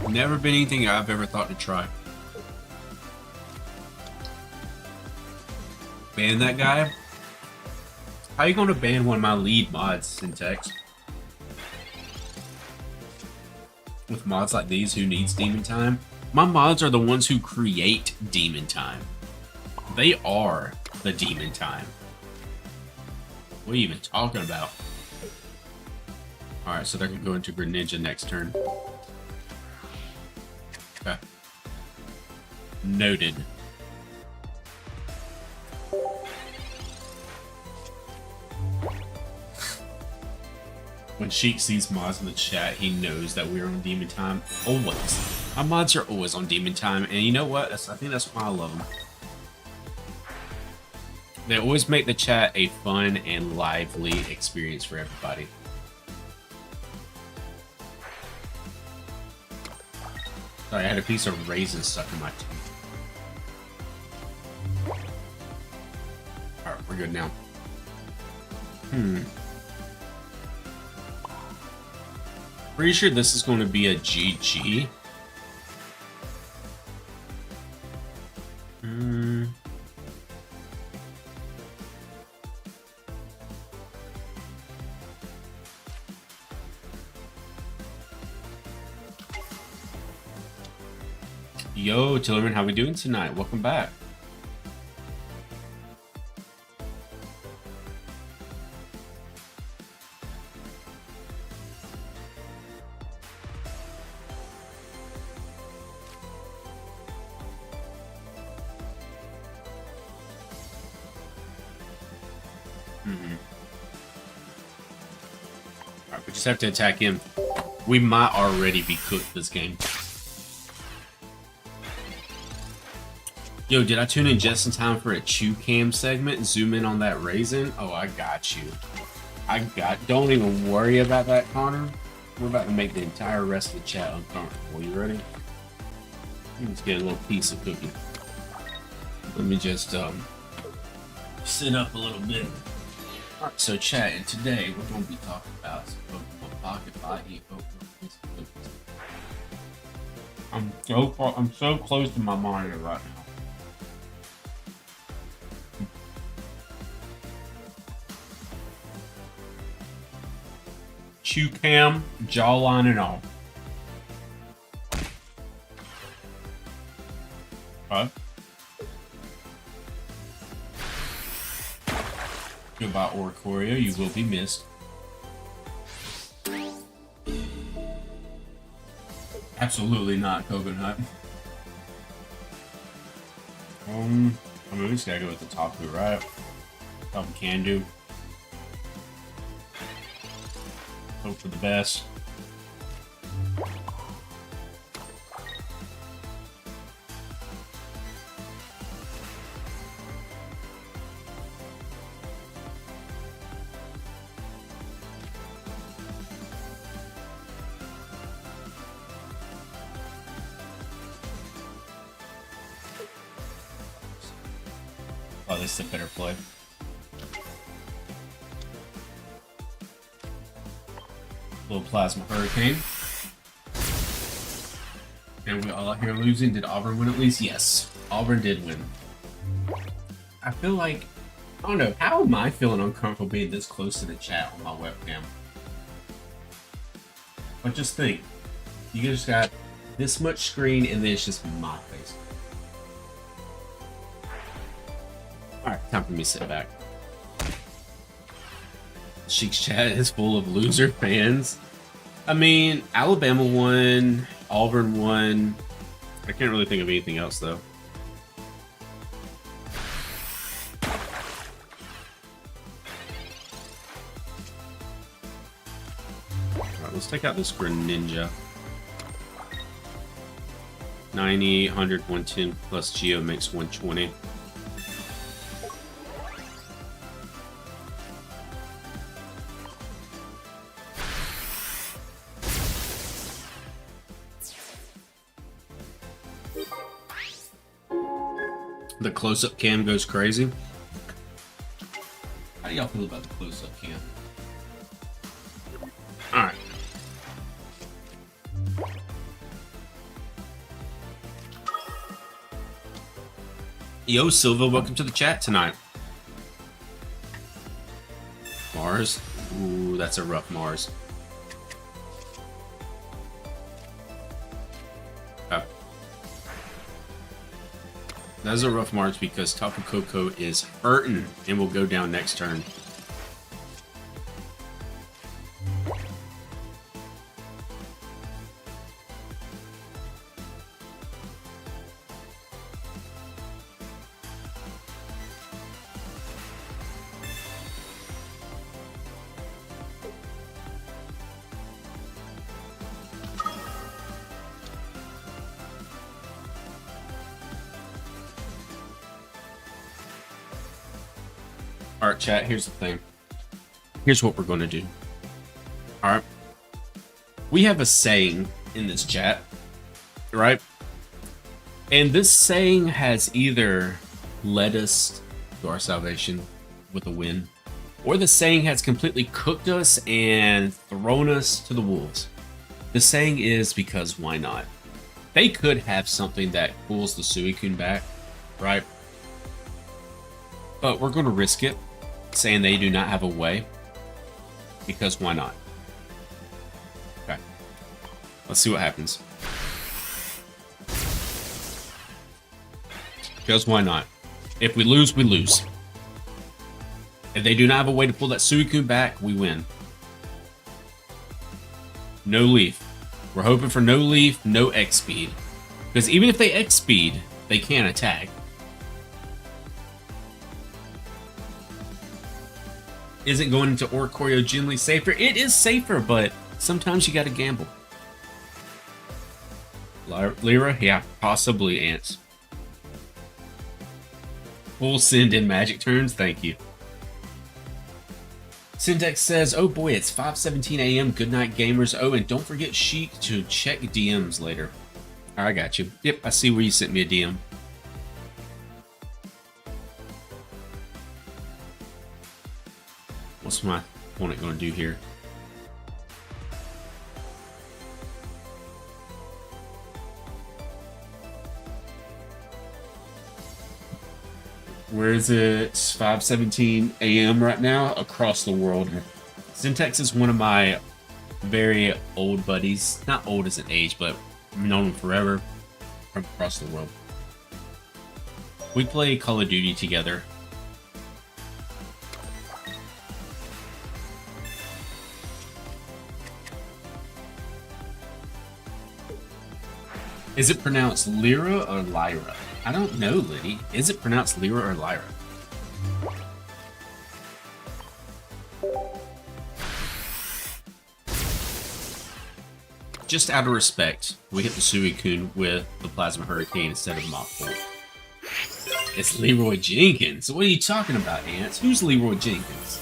Never been anything I've ever thought to try. Ban that guy? How you gonna ban one of my lead mods, Syntax? With mods like these, who needs demon time? My mods are the ones who create demon time. They are the demon time. What are you even talking about? Alright, so they're gonna go into Greninja next turn. Okay. Noted. When Sheik sees mods in the chat, he knows that we're on demon time. Always. My mods are always on demon time, and you know what? I think that's why I love them. They always make the chat a fun and lively experience for everybody. Sorry, I had a piece of raisin stuck in my teeth. Alright, we're good now. Pretty sure this is going to be a GG. Yo, Tillerman, how we doing tonight? Welcome back. Alright, we just have to attack him. We might already be cooked this game. Yo, did I tune in just in time for a chew cam segment? Zoom in on that raisin? Oh, I got you. Don't even worry about that, Connor. We're about to make the entire rest of the chat uncomfortable. You ready? Let's get a little piece of cookie. Let me just sit up a little bit. Alright, so chat, and today we're going to be talking about Pokemon Pocket i.e. Pokemon. I'm so close to my monitor right now. Chew cam, jawline and all. Okay. Goodbye, Oricorio. You will be missed. Absolutely not, Coconut. I mean, we just gotta go with the Tapu, right? Tapu can do. Hope for the best. Oh, this is a better play. Little Plasma Hurricane. And we all here losing. Did Auburn win at least? Yes. Auburn did win. I feel like, I don't know, how am I feeling uncomfortable being this close to the chat on my webcam? But just think, you just got this much screen and then it's just my face. Alright, time for me to sit back. Sheik's chat is full of loser fans. I mean, Alabama won, Auburn won. I can't really think of anything else though. Alright, let's take out this Greninja. 90, 100, 110 plus Geo makes 120. The close-up cam goes crazy. How do y'all feel about the close-up cam? Alright. Yo, Silva, welcome to the chat tonight. Mars? Ooh, that's a rough Mars. That's a rough Mars because Tapu Koko is hurting and will go down next turn. Alright, chat, here's the thing. Here's what we're going to do. Alright. We have a saying in this chat, right? And this saying has either led us to our salvation with a win, or the saying has completely cooked us and thrown us to the wolves. The saying is because why not? They could have something that pulls the Suicune back, right? But we're going to risk it, saying they do not have a way, because why not? Okay, let's see what happens. Because why not? If we lose, we lose. If they do not have a way to pull that Suicune back, we win. No Leaf. We're hoping for no Leaf, no X speed. Because even if they X speed, they can't attack. Isn't going into Oricorio generally safer? It is safer, but sometimes you gotta gamble. Lyra? Yeah, possibly Ants. Full send in magic turns. Thank you. Syntax says, oh boy, it's 5:17 a.m. Good night, gamers. Oh, and don't forget Sheik to check DMs later. All right, I got you. Yep, I see where you sent me a DM. What's my opponent going to do here? Where is it? 5:17 a.m. right now across the world. Syntax is one of my very old buddies. Not old as an age, but I've known him forever from across the world. We play Call of Duty together. Is it pronounced Lyra or Lyra? I don't know, Liddy. Is it pronounced Lyra or Lyra? Just out of respect, we hit the Suicune with the Plasma Hurricane instead of Mach Bolt. It's Leroy Jenkins. What are you talking about, Ants? Who's Leroy Jenkins?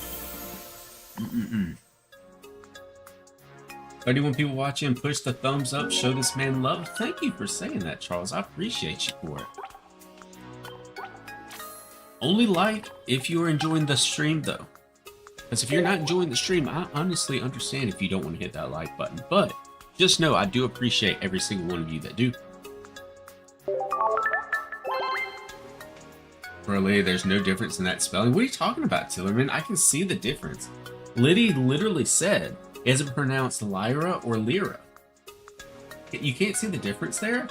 31 people watching. Push the thumbs up. Show this man love. Thank you for saying that, Charles. I appreciate you for it. Only like if you are enjoying the stream, though. Because if you're not enjoying the stream, I honestly understand if you don't want to hit that like button. But just know I do appreciate every single one of you that do. Really, there's no difference in that spelling. What are you talking about, Tillerman? I can see the difference. Liddy literally said, is it pronounced Lyra or Lyra? You can't see the difference there?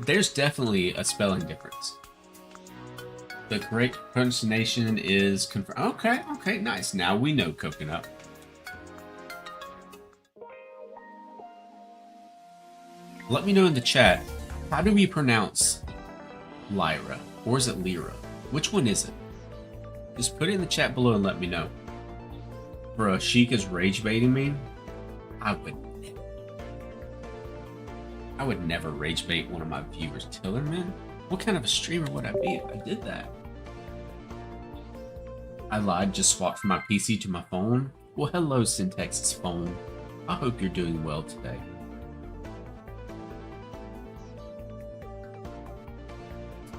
There's definitely a spelling difference. The correct pronunciation is confirmed. Okay, nice. Now we know, Coconut. Let me know in the chat, how do we pronounce Lyra? Or is it Lyra? Which one is it? Just put it in the chat below and let me know. Bro, Sheik is rage baiting me. I would never rage bait one of my viewers. Tillerman? What kind of a streamer would I be if I did that? I lied, just swapped from my PC to my phone. Well, hello, Syntax's phone. I hope you're doing well today.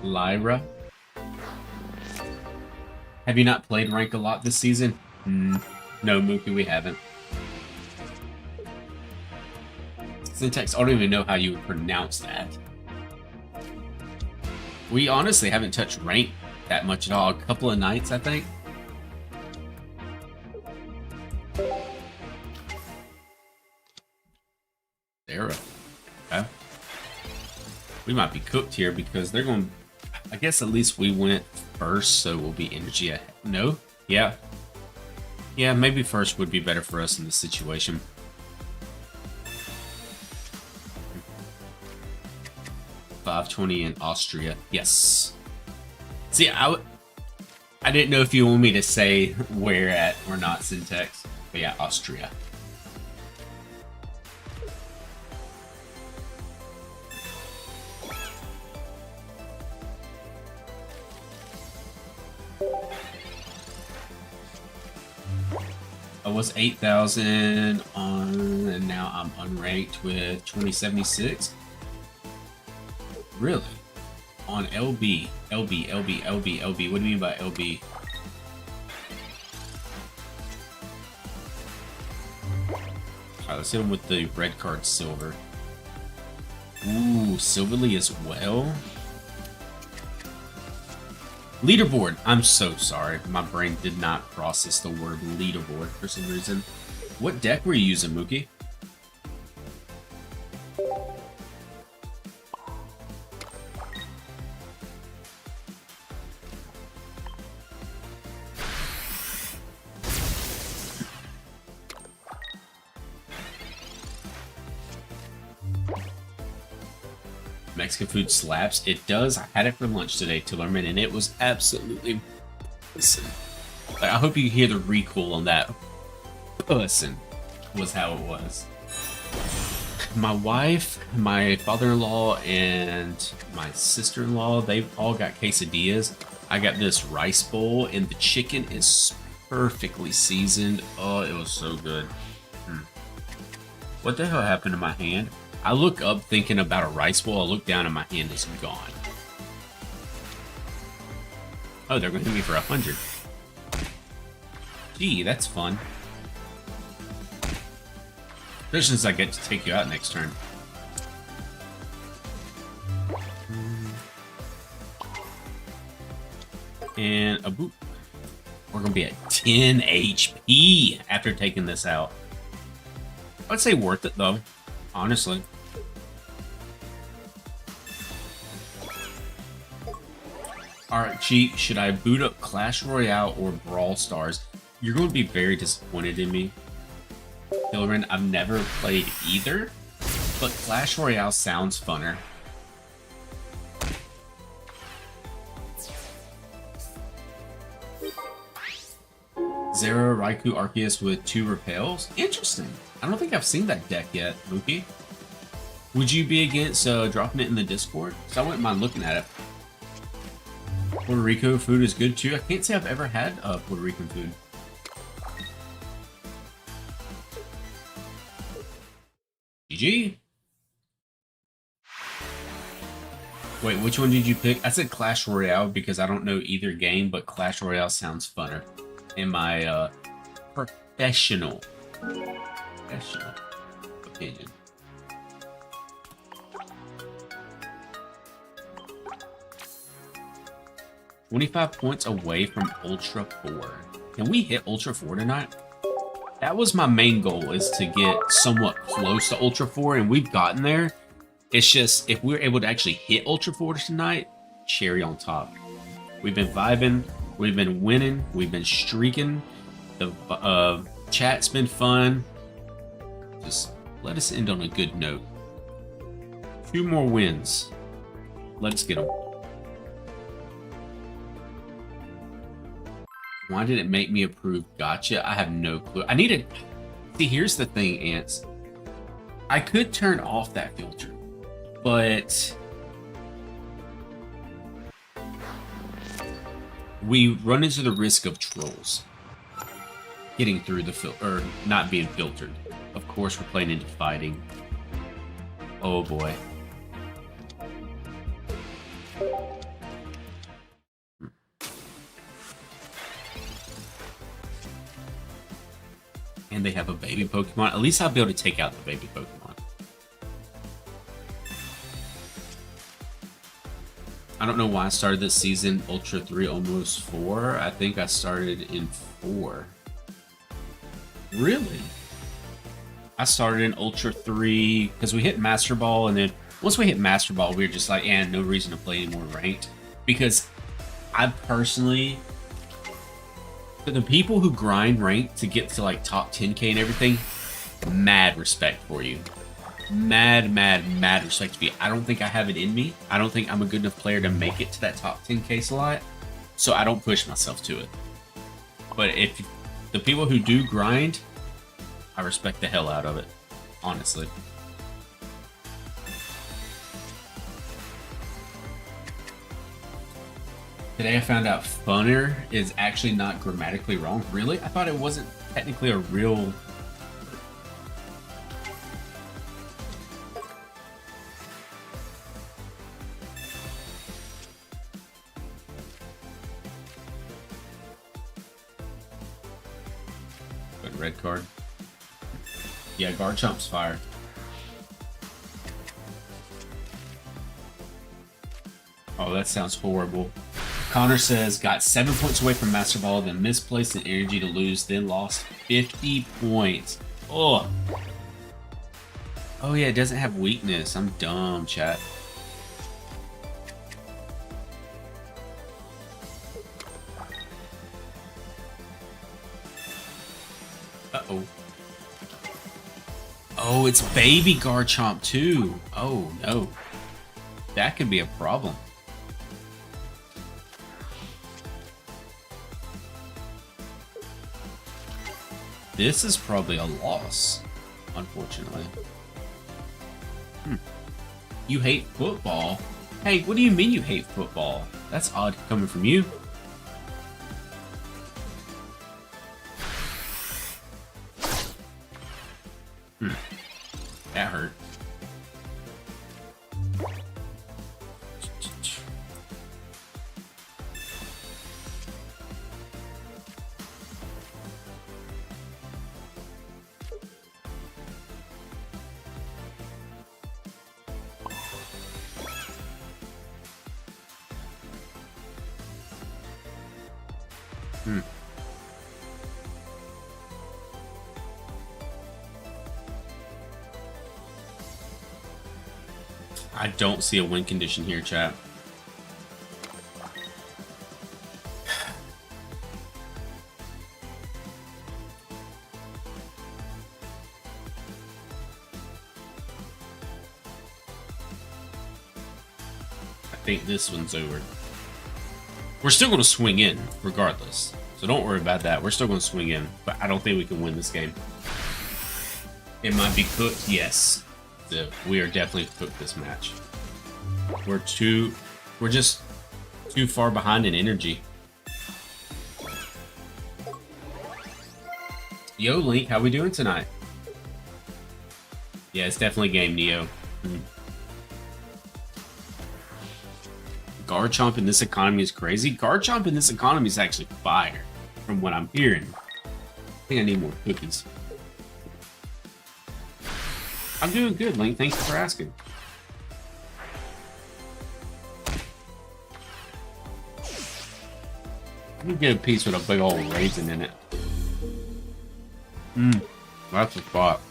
Lyra. Have you not played rank a lot this season? No, Mookie, we haven't. Syntax, I don't even know how you would pronounce that. We honestly haven't touched rank that much at all. A couple of nights, I think. Sarah. Okay. We might be cooked here because they're going... I guess at least we went first, so we'll be energy ahead. No? Yeah. Yeah, maybe first would be better for us in this situation. $5.20 in Austria. Yes. See, I didn't know if you want me to say where at or not, Syntax. But yeah, Austria. I was 8,000 on, and now I'm unranked with 2076. Really? On LB. LB. What do you mean by LB? Alright, let's hit him with the red card silver. Ooh, Silverly as well. Leaderboard. I'm so sorry. My brain did not process the word leaderboard for some reason. What deck were you using, Mookie? Mexican food slaps. It does. I had it for lunch today, Tillerman, and it was absolutely... Listen. I hope you hear the recoil on that. Listen, was how it was. My wife, my father-in-law, and my sister-in-law, they've all got quesadillas. I got this rice bowl, and the chicken is perfectly seasoned. Oh, it was so good. What the hell happened to my hand? I look up thinking about a rice bowl. I look down and my hand is gone. Oh, they're going to hit me for 100. Gee, that's fun. Especially since I get to take you out next turn. And a boop. We're going to be at 10 HP after taking this out. I'd say worth it, though. Honestly. Alright, Cheat, should I boot up Clash Royale or Brawl Stars? You're going to be very disappointed in me. Hilren, I've never played either, but Clash Royale sounds funner. Zero Raikou Arceus with 2 repels? Interesting. I don't think I've seen that deck yet, Mookie. Would you be against dropping it in the Discord? Because I wouldn't mind looking at it. Puerto Rico food is good too. I can't say I've ever had Puerto Rican food. GG. Wait, which one did you pick? I said Clash Royale because I don't know either game, but Clash Royale sounds funner. In my professional opinion. $25 points away from Ultra 4. Can we hit Ultra 4 tonight? That was my main goal, is to get somewhat close to Ultra 4, and we've gotten there. It's just, if we're able to actually hit Ultra 4 tonight, cherry on top. We've been vibing, we've been winning, we've been streaking. The chat's been fun. Just let us end on a good note. 2 more wins. Let's get them. Why did it make me approve Gotcha? I have no clue. I need to... See, here's the thing, Ants. I could turn off that filter, but... we run into the risk of trolls getting through the filter, or not being filtered. Of course, we're playing into fighting. Oh boy. And they have a baby Pokemon. At least I'll be able to take out the baby Pokemon. I don't know why I started this season Ultra 3, almost 4. I think I started in 4. Really? I started in Ultra 3 because we hit Master Ball, and then once we hit Master Ball, we were just like, and no reason to play any more ranked. Because I personally, for the people who grind ranked to get to like top 10k and everything, mad respect for you. Mad respect to you. I don't think I have it in me. I don't think I'm a good enough player to make it to that top 10k slot, so I don't push myself to it. But if the people who do grind, I respect the hell out of it, honestly. Today I found out funner is actually not grammatically wrong. Really? I thought it wasn't technically a real... Red card. Yeah, Garchomp's fire. Oh, that sounds horrible. Connor says, got 7 points away from Master Ball, then misplaced an energy to lose, then lost 50 points. Oh. Oh yeah, it doesn't have weakness. I'm dumb, chat. Uh-oh. Oh, it's baby Garchomp too. Oh no. That could be a problem. This is probably a loss, unfortunately. You hate football? Hey, what do you mean you hate football? That's odd coming from you. That hurt. I don't see a win condition here, chat. I think this one's over. We're still going to swing in, regardless. So don't worry about that. We're still going to swing in, but I don't think we can win this game. It might be cooked, yes. We are definitely cooked this match. We're just too far behind in energy. Yo, Link, how we doing tonight? Yeah, it's definitely game Neo. Garchomp in this economy is crazy. Garchomp in this economy is actually fire, from what I'm hearing. I think I need more cookies. I'm doing good, Link. Thanks for asking. Let me get a piece with a big old raisin in it. That's a spot.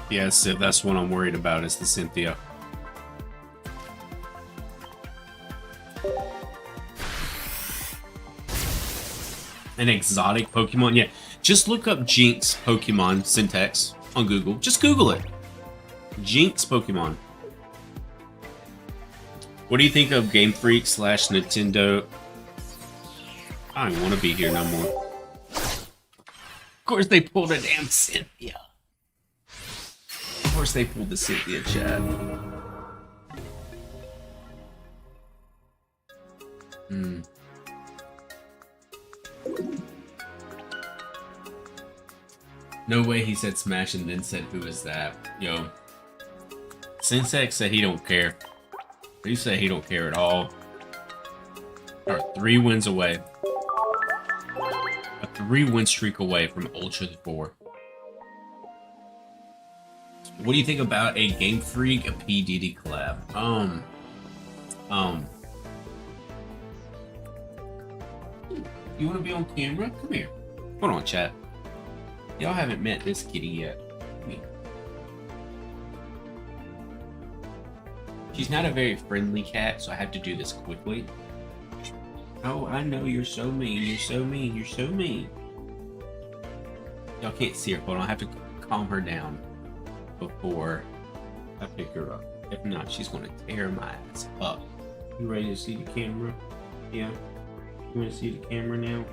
Yes, if that's what I'm worried about, is the Cynthia. An exotic Pokemon? Yeah, just look up Jinx Pokemon syntax on Google. Just Google it. Jinx Pokemon. What do you think of Game Freak / Nintendo? I don't want to be here no more. Of course they pulled a damn Cynthia. Of course they pulled the Cynthia, chat. No way he said smash and then said who is that? Yo. Syntax said he don't care. He said he don't care at all. Are 3 wins away. A 3-win streak away from Ultra 4. What do you think about a Game Freak, a P. Diddy collab? You want to be on camera? Come here. Hold on, chat. Y'all haven't met this kitty yet. Come here. She's not a very friendly cat, so I have to do this quickly. Oh, I know, you're so mean. You're so mean. You're so mean. Y'all can't see her. Hold on, I have to calm her down before I pick her up. If not, she's going to tear my ass up. You ready to see the camera? Yeah? You want to see the camera now?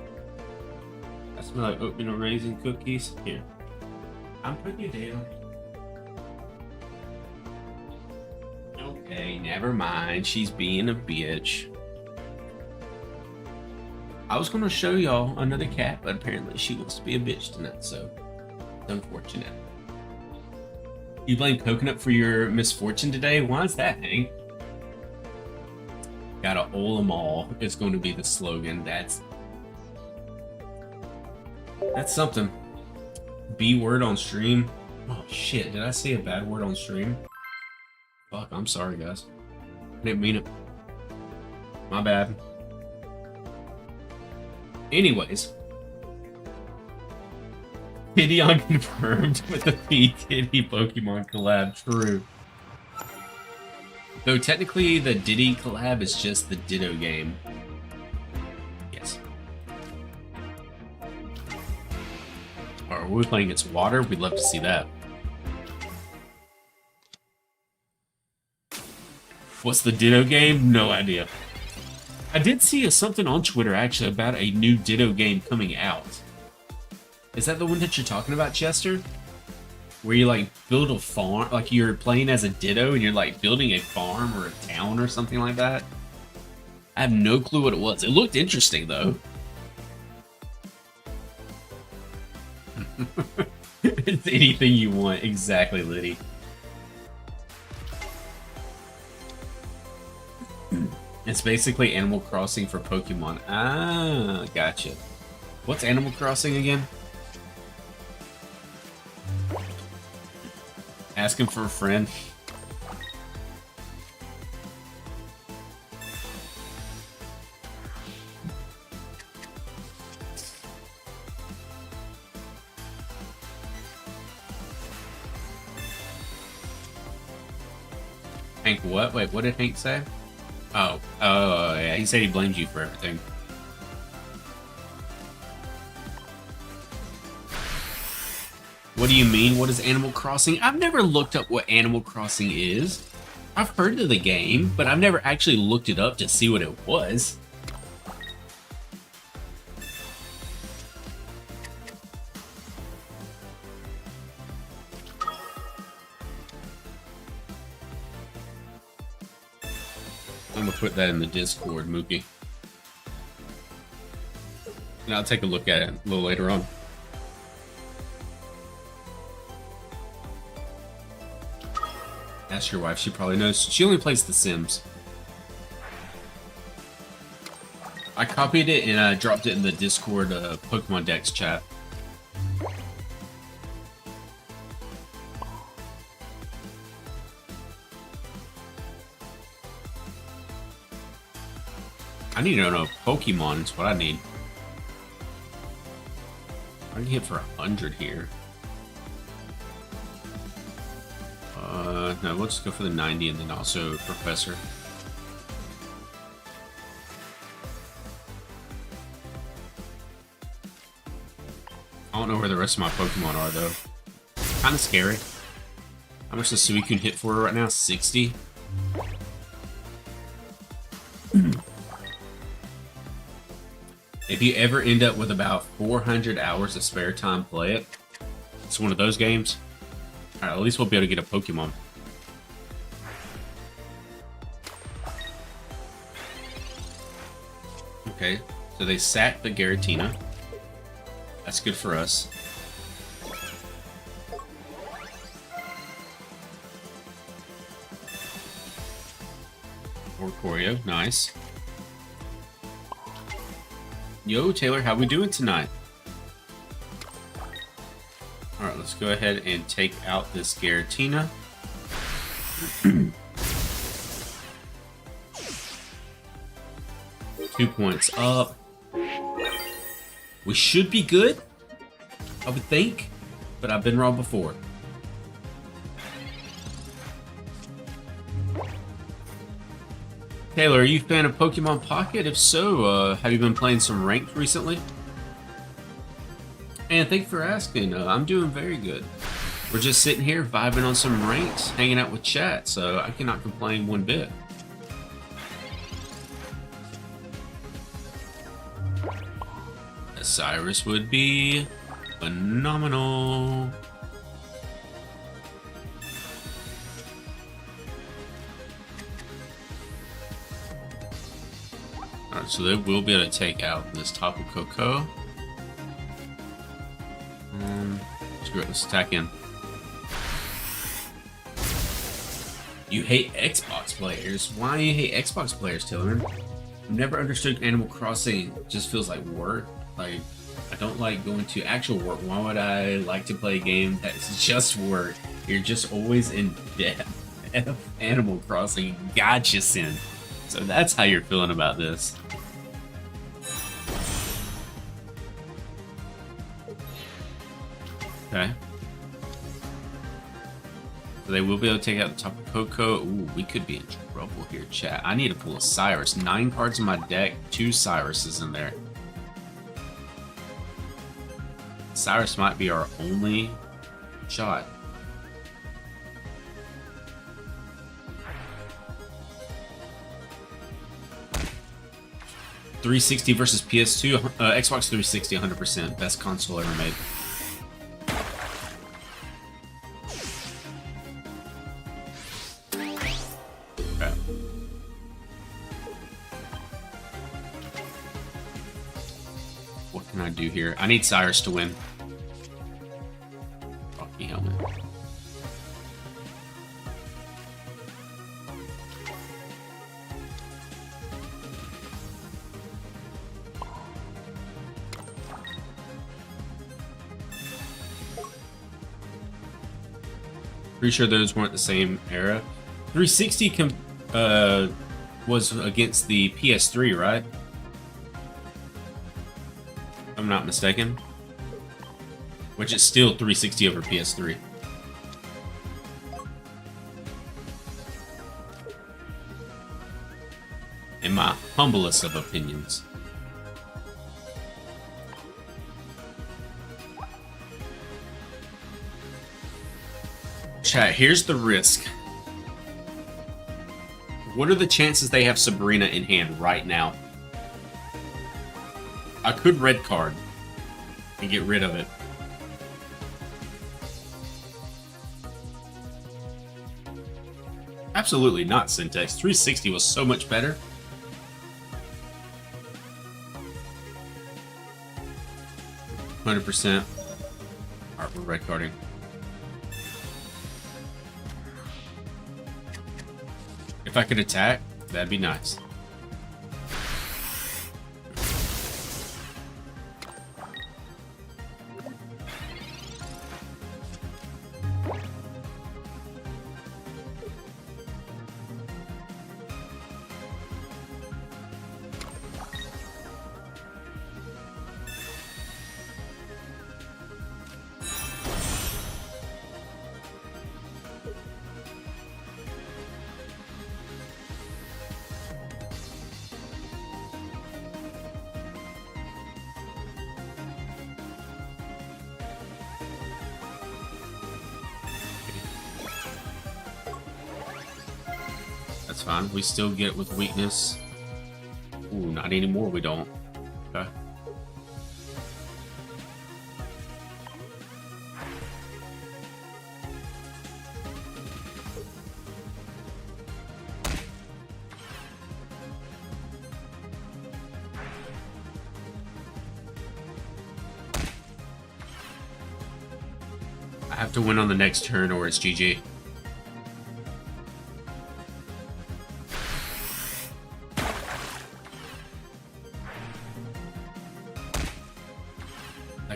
I smell like oatmeal and raisin cookies. Here. I'm putting you down. Okay, never mind. She's being a bitch. I was going to show y'all another cat, but apparently she wants to be a bitch tonight, so it's unfortunate. You blame Coconut for your misfortune today? Why is that, Hank? Gotta oil them all. It's going to be the slogan. That's something. B word on stream. Oh shit, did I say a bad word on stream? Fuck, I'm sorry guys. I didn't mean it. My bad. Anyways. Pidgeon confirmed with the P-Diddy Pokemon collab. True. Though technically the Diddy collab is just the Ditto game. Yes. Are we playing against water? We'd love to see that. What's the Ditto game? No idea. I did see something on Twitter actually about a new Ditto game coming out. Is that the one that you're talking about, Chester? Where you like build a farm, like you're playing as a Ditto and you're like building a farm or a town or something like that? I have no clue what it was. It looked interesting though. It's anything you want. Exactly, Liddy. It's basically Animal Crossing for Pokemon. Ah, gotcha. What's Animal Crossing again? Asking for a friend. Hank what? Wait, what did Hank say? Oh, yeah, he said he blames you for everything. What do you mean? What is Animal Crossing? I've never looked up what Animal Crossing is. I've heard of the game, but I've never actually looked it up to see what it was. I'm gonna put that in the Discord, Mookie. And I'll take a look at it a little later on. Ask your wife, she probably knows. She only plays The Sims. I copied it and I dropped it in the Discord Pokemon Dex chat. I need to know Pokemon is what I need. I can hit for 100 here. No, we'll just go for the 90 and then also Professor. I don't know where the rest of my Pokemon are though. Kind of scary. How much does Suicune hit for right now? 60? If you ever end up with about 400 hours of spare time, play it. It's one of those games. Alright, at least we'll be able to get a Pokemon. Okay, so they sacked the Giratina. That's good for us. Oricorio, nice. Yo, Taylor, how we doing tonight? Alright, let's go ahead and take out this Giratina. 2 points up. We should be good, I would think, but I've been wrong before. Taylor, are you a fan of Pokemon Pocket? If so, have you been playing some ranked recently? And thank you for asking. I'm doing very good. We're just sitting here vibing on some ranks, hanging out with chat, so I cannot complain one bit. Cyrus would be phenomenal. Alright, so they will be able to take out this Tapu Koko. Screw it, let's attack in. You hate Xbox players? Why do you hate Xbox players, Taylor? I've never understood Animal Crossing. It just feels like work. Like, I don't like going to actual work. Why would I like to play a game that's just work? You're just always in debt. Animal Crossing gotcha, Sin. So that's how you're feeling about this. Okay. So they will be able to take out the Tapu Koko. Ooh, we could be in trouble here, chat. I need to pull a Cyrus. 9 cards in my deck, 2 Cyruses in there. Cyrus might be our only shot. $360 versus PS2, Xbox 360, 100%. Best console ever made. Okay. What can I do here? I need Cyrus to win. Rocky helmet. Pretty sure those weren't the same era. 360 was against the PS3, right? If I'm not mistaken. Which is still 360 over PS3. In my humblest of opinions. Chat, here's the risk. What are the chances they have Sabrina in hand right now? I could red card and get rid of it. Absolutely not, Syntax. 360 was so much better. %. Alright, we're red carding. If I could attack, that'd be nice. That's fine. We still get with weakness. Ooh, not anymore. We don't. Okay. I have to win on the next turn or it's GG.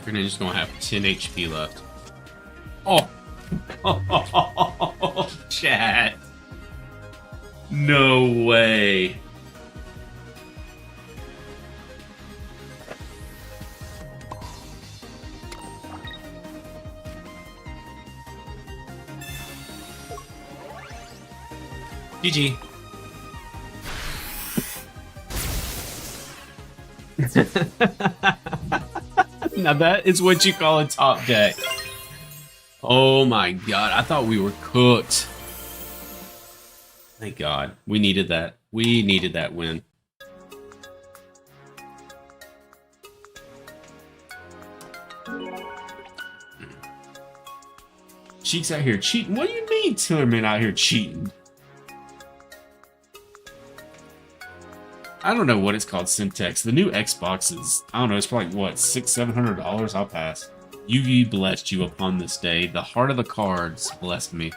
Greninja's gonna have 10 HP left. Oh! Oh, chat. No way. GG. Now that is what you call a top deck. Oh my god, I thought we were cooked. Thank god. We needed that. We needed that win. Cheeks out here cheating? What do you mean Tillerman out here cheating? I don't know what it's called, Syntax. The new Xbox is, I don't know, it's probably, what, $600-700? I'll pass. Yugi blessed you upon this day. The heart of the cards blessed me.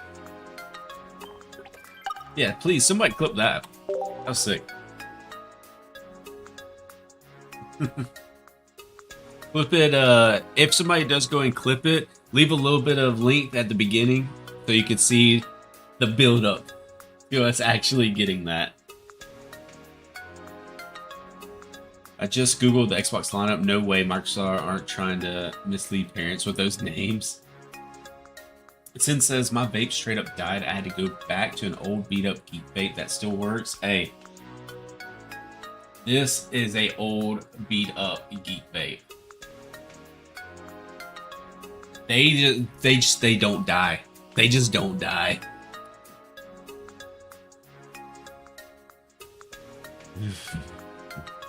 Yeah, please, somebody clip that. That was sick. Clip it, if somebody does go and clip it, leave a little bit of length at the beginning so you can see the build-up. You know, it's actually getting that. I just googled the Xbox lineup. No way Microsoft aren't trying to mislead parents with those names. Sin says, my vape straight up died. I had to go back to an old beat up geek vape that still works. Hey, this is a old beat up geek vape. They don't die. They just don't die.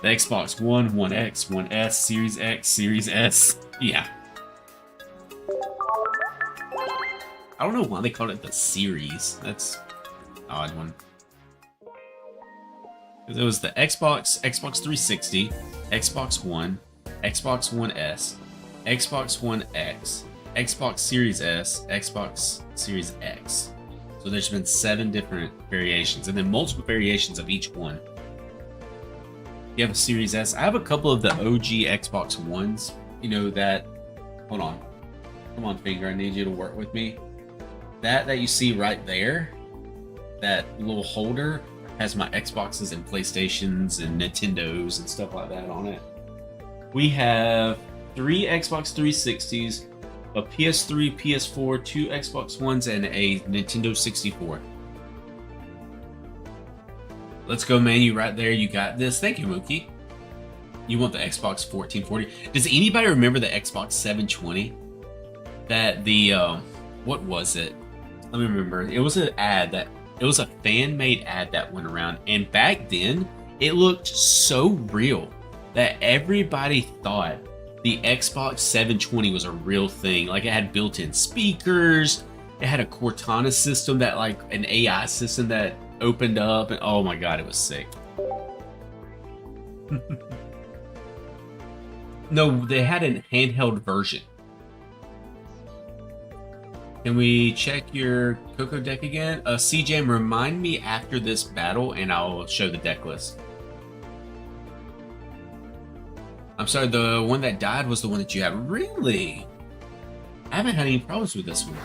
The Xbox One, One X, One S, Series X, Series S. Yeah. I don't know why they called it the series. That's an odd one. It was the Xbox, Xbox 360, Xbox One, Xbox One S, Xbox One X, Xbox Series S, Xbox Series X. So there's been 7 different variations, and then multiple variations of each one. You have a Series S. I have a couple of the OG Xbox Ones. You know that. Hold on. Come on, finger. I need you to work with me. That you see right there, that little holder, has my Xboxes and PlayStations and Nintendos and stuff like that on it. We have 3 Xbox 360s, a PS3, PS4, 2 Xbox Ones, and a Nintendo 64. Let's go, man. You right there. You got this. Thank you, Mookie. You want the Xbox 1440. Does anybody remember the Xbox 720? That the, what was it? Let me remember. It was an ad that, it was a fan-made ad that went around. And back then, it looked so real that everybody thought the Xbox 720 was a real thing. Like, it had built-in speakers. It had a Cortana system that, like, an AI system that opened up. And oh my God, it was sick. No, they had a handheld version. Can we check your Coco deck again? CJ, remind me after this battle and I'll show the deck list. I'm sorry, the one that died was the one that you have. Really? I haven't had any problems with this one.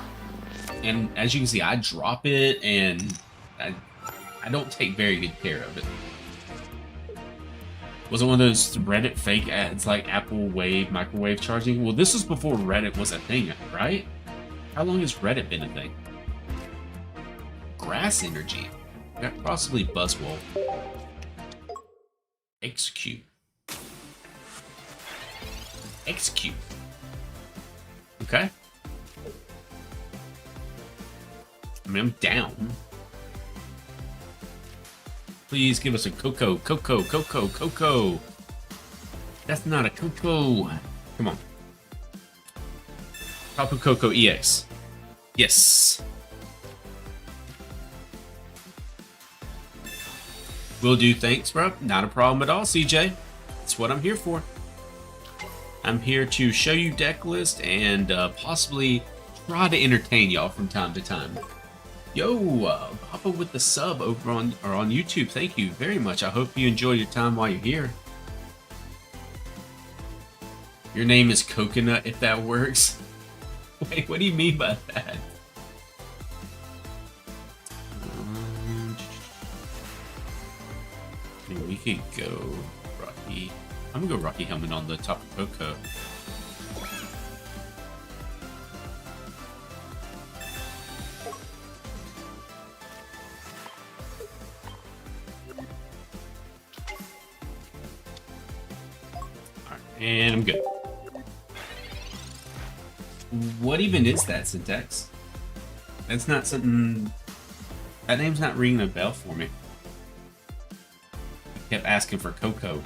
And as you can see, I drop it and I don't take very good care of it. Was it one of those Reddit fake ads like Apple Wave microwave charging? Well, this was before Reddit was a thing, right? How long has Reddit been a thing? Grass Energy. Possibly Buzzwole. Execute. Execute. Okay. I mean, I'm down. Please give us a Coco. Coco, Coco, Coco. That's not a Coco. Come on. Tapu Koko EX. Yes. Will do. Thanks, bro. Not a problem at all, CJ. That's what I'm here for. I'm here to show you deck list and possibly try to entertain y'all from time to time. Yo, Papa with the sub over on YouTube. Thank you very much. I hope you enjoy your time while you're here. Your name is Coconut, if that works. Wait, what do you mean by that? I mean, we could go Rocky. I'm gonna go Rocky Helmet on the Tapu Koko. Alright, and I'm good. What even is that, Syntax? That's not something... That name's not ringing a bell for me. I kept asking for Coco.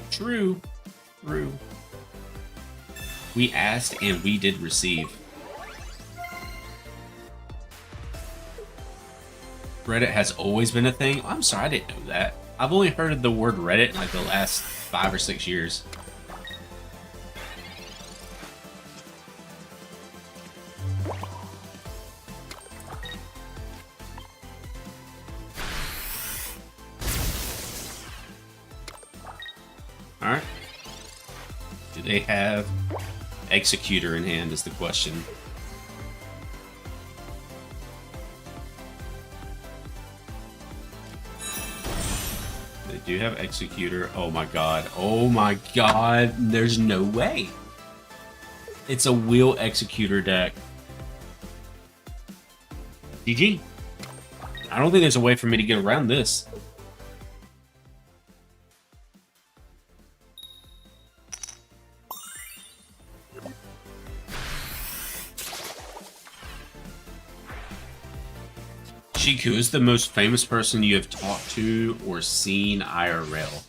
True. True. We asked and we did receive. Reddit has always been a thing? I'm sorry, I didn't know that. I've only heard of the word Reddit in like the last 5 or 6 years. Alright. Do they have Executor in hand is the question. They do have Executor. Oh my god. Oh my god. There's no way. It's a Wheel Executor deck. GG. I don't think there's a way for me to get around this. Shiku is the most famous person you have talked to or seen IRL.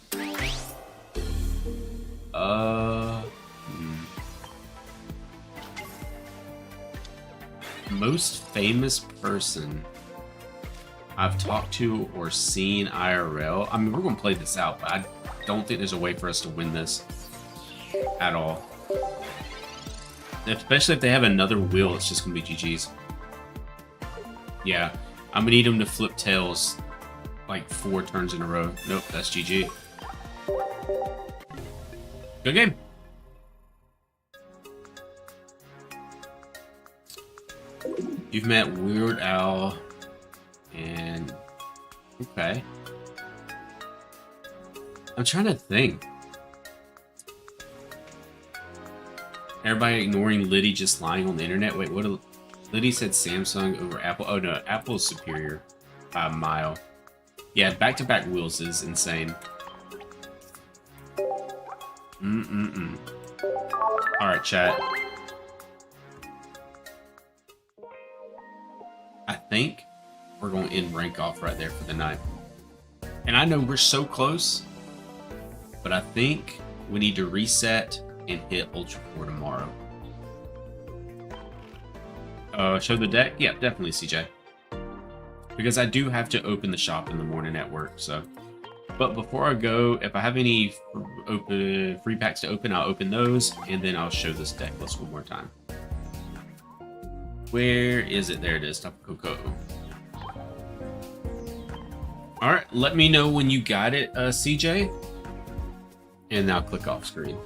Most famous person I've talked to or seen IRL. I mean, we're going to play this out, but I don't think there's a way for us to win this at all. Especially if they have another wheel, it's just going to be GG's. Yeah, I'm going to need them to flip tails like 4 turns in a row. Nope, that's GG. Good game. You've met Weird Al and... Okay. I'm trying to think. Everybody ignoring Liddy just lying on the internet. Wait, what? Liddy said Samsung over Apple. Oh no, Apple is superior by a mile. Yeah, back-to-back wheels is insane. Alright, chat. I think we're going to end rank off right there for the night. And I know we're so close, but I think we need to reset and hit Ultra 4 tomorrow. Show the deck? Yeah, definitely, CJ. Because I do have to open the shop in the morning at work, so. But before I go, if I have any free packs to open, I'll open those, and then I'll show this deck list one more time. Where is it? There it is, Tapu Koko. Alright, let me know when you got it, CJ. And now click off screen.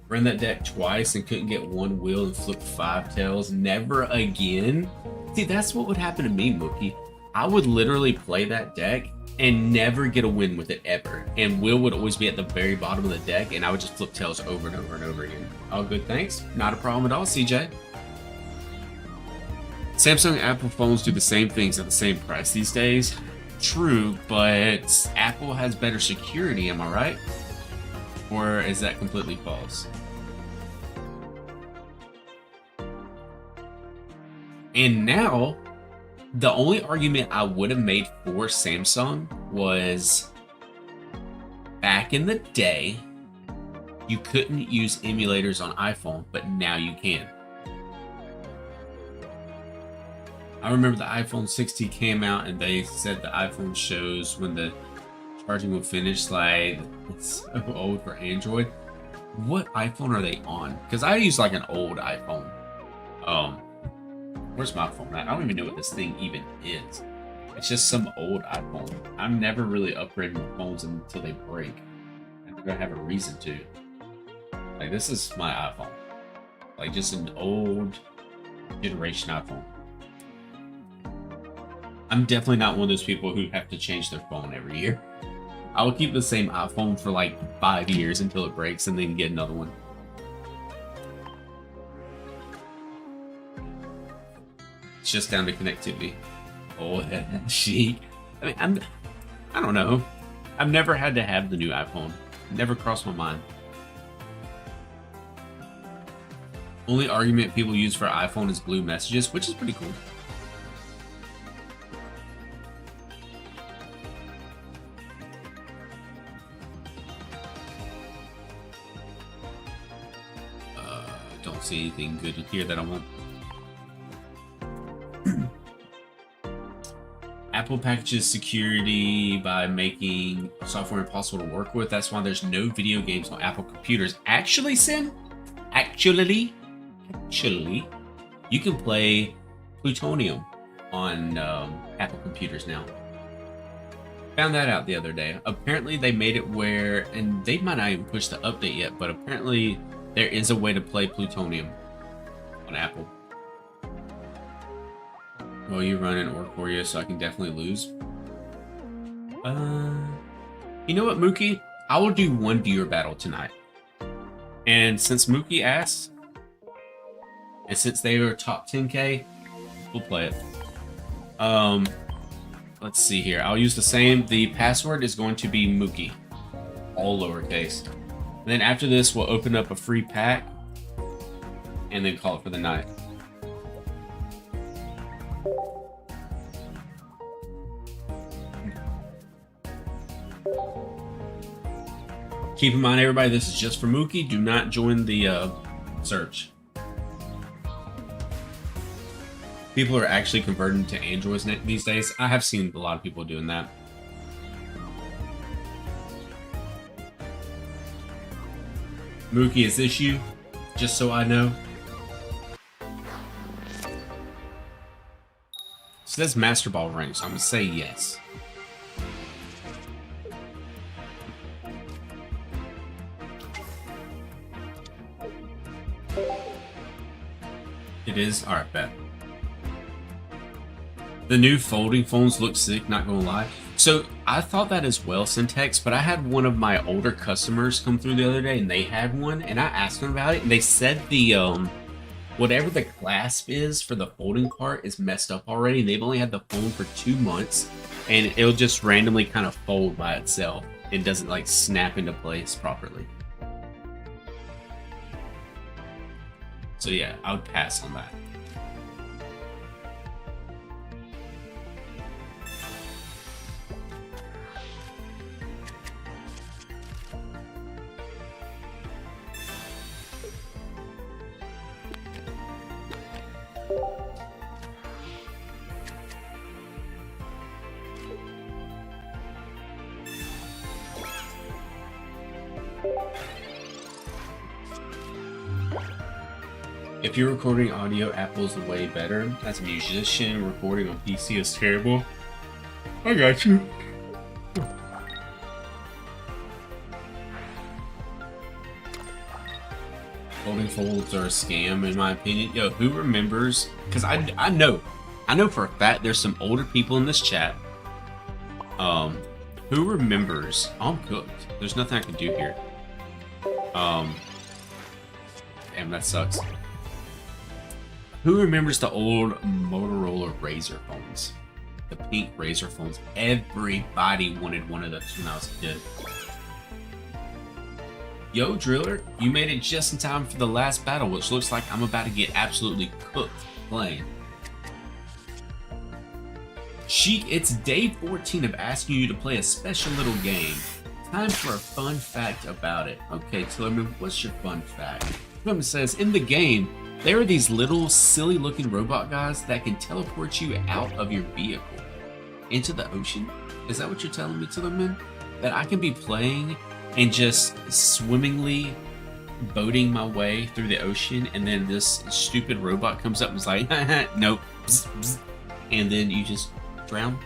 Ran that deck twice and couldn't get one wheel and flipped 5 tails. Never again. See, that's what would happen to me, Mookie. I would literally play that deck and never get a win with it ever. And Will would always be at the very bottom of the deck, and I would just flip tails over and over and over again. All good, thanks. Not a problem at all, CJ. Samsung and Apple phones do the same things at the same price these days. True, but Apple has better security, am I right? Or is that completely false? And now, the only argument I would have made for Samsung was back in the day, you couldn't use emulators on iPhone, but now you can. I remember the iPhone 60 came out and they said the iPhone shows when the charging will finish, like, it's so old for Android. What iPhone are they on? Because I use like an old iPhone. Where's my phone at? I don't even know what this thing even is. It's just some old iPhone. I'm never really upgrading my phones until they break. I'm gonna have a reason to. Like, this is my iPhone. Like, just an old generation iPhone. I'm definitely not one of those people who have to change their phone every year. I will keep the same iPhone for like 5 years until it breaks and then get another one. It's just down to connectivity. Oh, she. I mean, I don't know. I've never had to have the new iPhone. Never crossed my mind. Only argument people use for iPhone is blue messages, which is pretty cool. Don't see anything good here that I want. Apple packages security by making software impossible to work with. That's why there's no video games on Apple computers. Actually, Sin, actually, you can play Plutonium on Apple computers now. Found that out the other day. Apparently, they made it where, and they might not even push the update yet, but apparently there is a way to play Plutonium on Apple. Well, you run an Oricorio, so I can definitely lose. You know what, Mookie? I will do one viewer battle tonight. And since Mookie asked, and since they are top 10k, We'll play it. Let's see here. I'll use the same. The password is going to be Mookie, all lowercase. And then after this, we'll open up a free pack and then call it for the night. Keep in mind, everybody, this is just for Mookie. Do not join the search. People are actually converting to Androids these days. I have seen a lot of people doing that. Mookie, is this you? Just so I know. It says Master Ball rank, so I'm gonna say yes. It is? Alright, bet. The new folding phones look sick, not gonna lie. So I thought that as well, Syntex, but I had one of my older customers come through the other day and they had one and I asked them about it and they said the whatever the clasp is for the folding part is messed up already. They've only had the phone for 2 months and it'll just randomly kind of fold by itself. It doesn't like snap into place properly. So yeah, I would pass on that. If you're recording audio, Apple's way better. As a musician, recording on PC is terrible. I got you. Folding folds are a scam, in my opinion. Yo, who remembers? Because I know for a fact there's some older people in this chat. Who remembers? Oh, I'm cooked. There's nothing I can do here. Damn, that sucks. Who remembers the old Motorola Razr phones? The pink Razr phones. Everybody wanted one of those when I was a kid. Yo, Driller, you made it just in time for the last battle, which looks like I'm about to get absolutely cooked playing. Sheik, it's day 14 of asking you to play a special little game. Time for a fun fact about it. Okay, Tillerman, what's your fun fact? Tillerman says, in the game, there are these little silly looking robot guys that can teleport you out of your vehicle into the ocean. Is that what you're telling me, Tillerman? That I can be playing and just swimmingly boating my way through the ocean and then this stupid robot comes up and is like, nope, bzz, bzz, and then you just drown?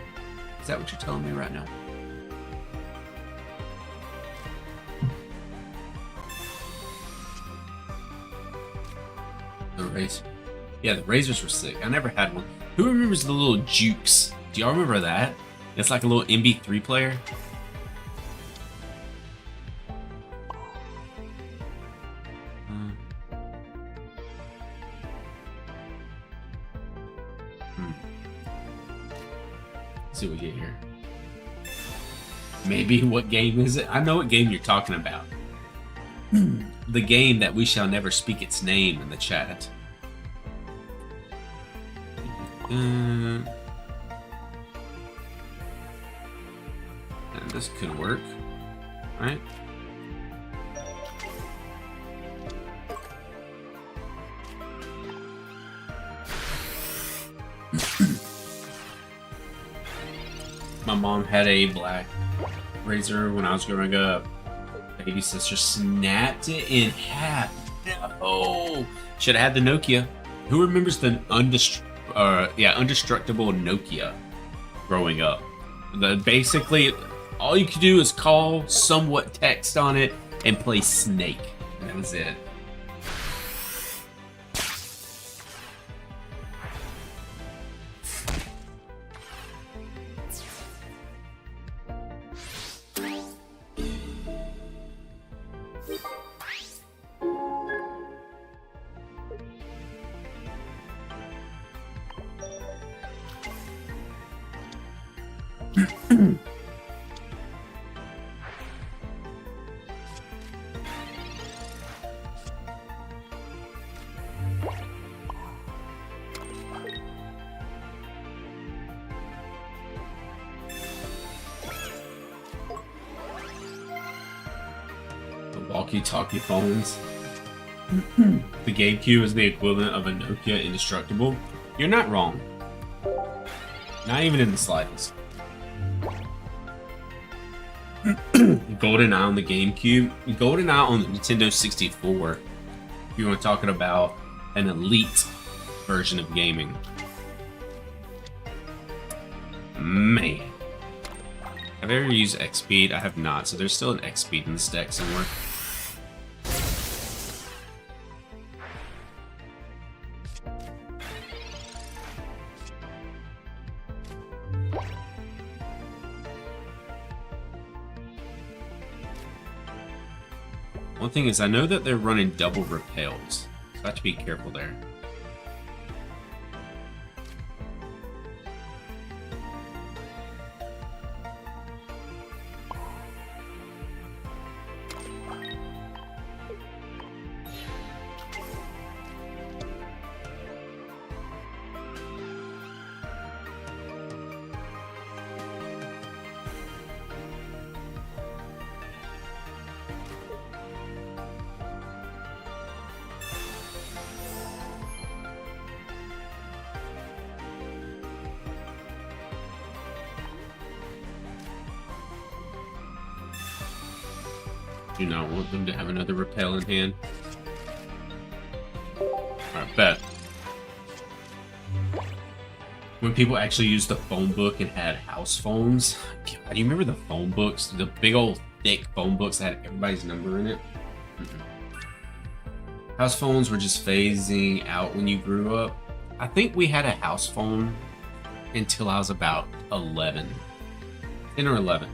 Is that what you're telling me right now? The Razr. Yeah, the Razrs were sick. I never had one. Who remembers the little Jukes? Do y'all remember that? It's like a little MB3 player. Let's see what we get here. Maybe what game is it? I know what game you're talking about. The game that we shall never speak its name in the chat. And this could work, right? My mom had a black Razr when I was growing up. Baby sister snapped it in half. No, should have had the Nokia. Who remembers the indestructible Nokia growing up? Basically, all you could do is call, somewhat text on it, and play Snake. And that was it. Walkie-talkie phones. The GameCube is the equivalent of a Nokia Indestructible. You're not wrong. Not even in the slightest. GoldenEye on the GameCube. GoldenEye on the Nintendo 64. If you want talking about an elite version of gaming. Man. Have I ever used X-Speed? I have not, so there's still an X-Speed in this deck somewhere. One thing is, I know that they're running double repels, so I have to be careful there. Do not want them to have another repel in hand. Alright, bet. When people actually used the phone book and had house phones. God, you remember the phone books? The big old thick phone books that had everybody's number in it? House phones were just phasing out when you grew up. I think we had a house phone until I was about 11. 10 or 11.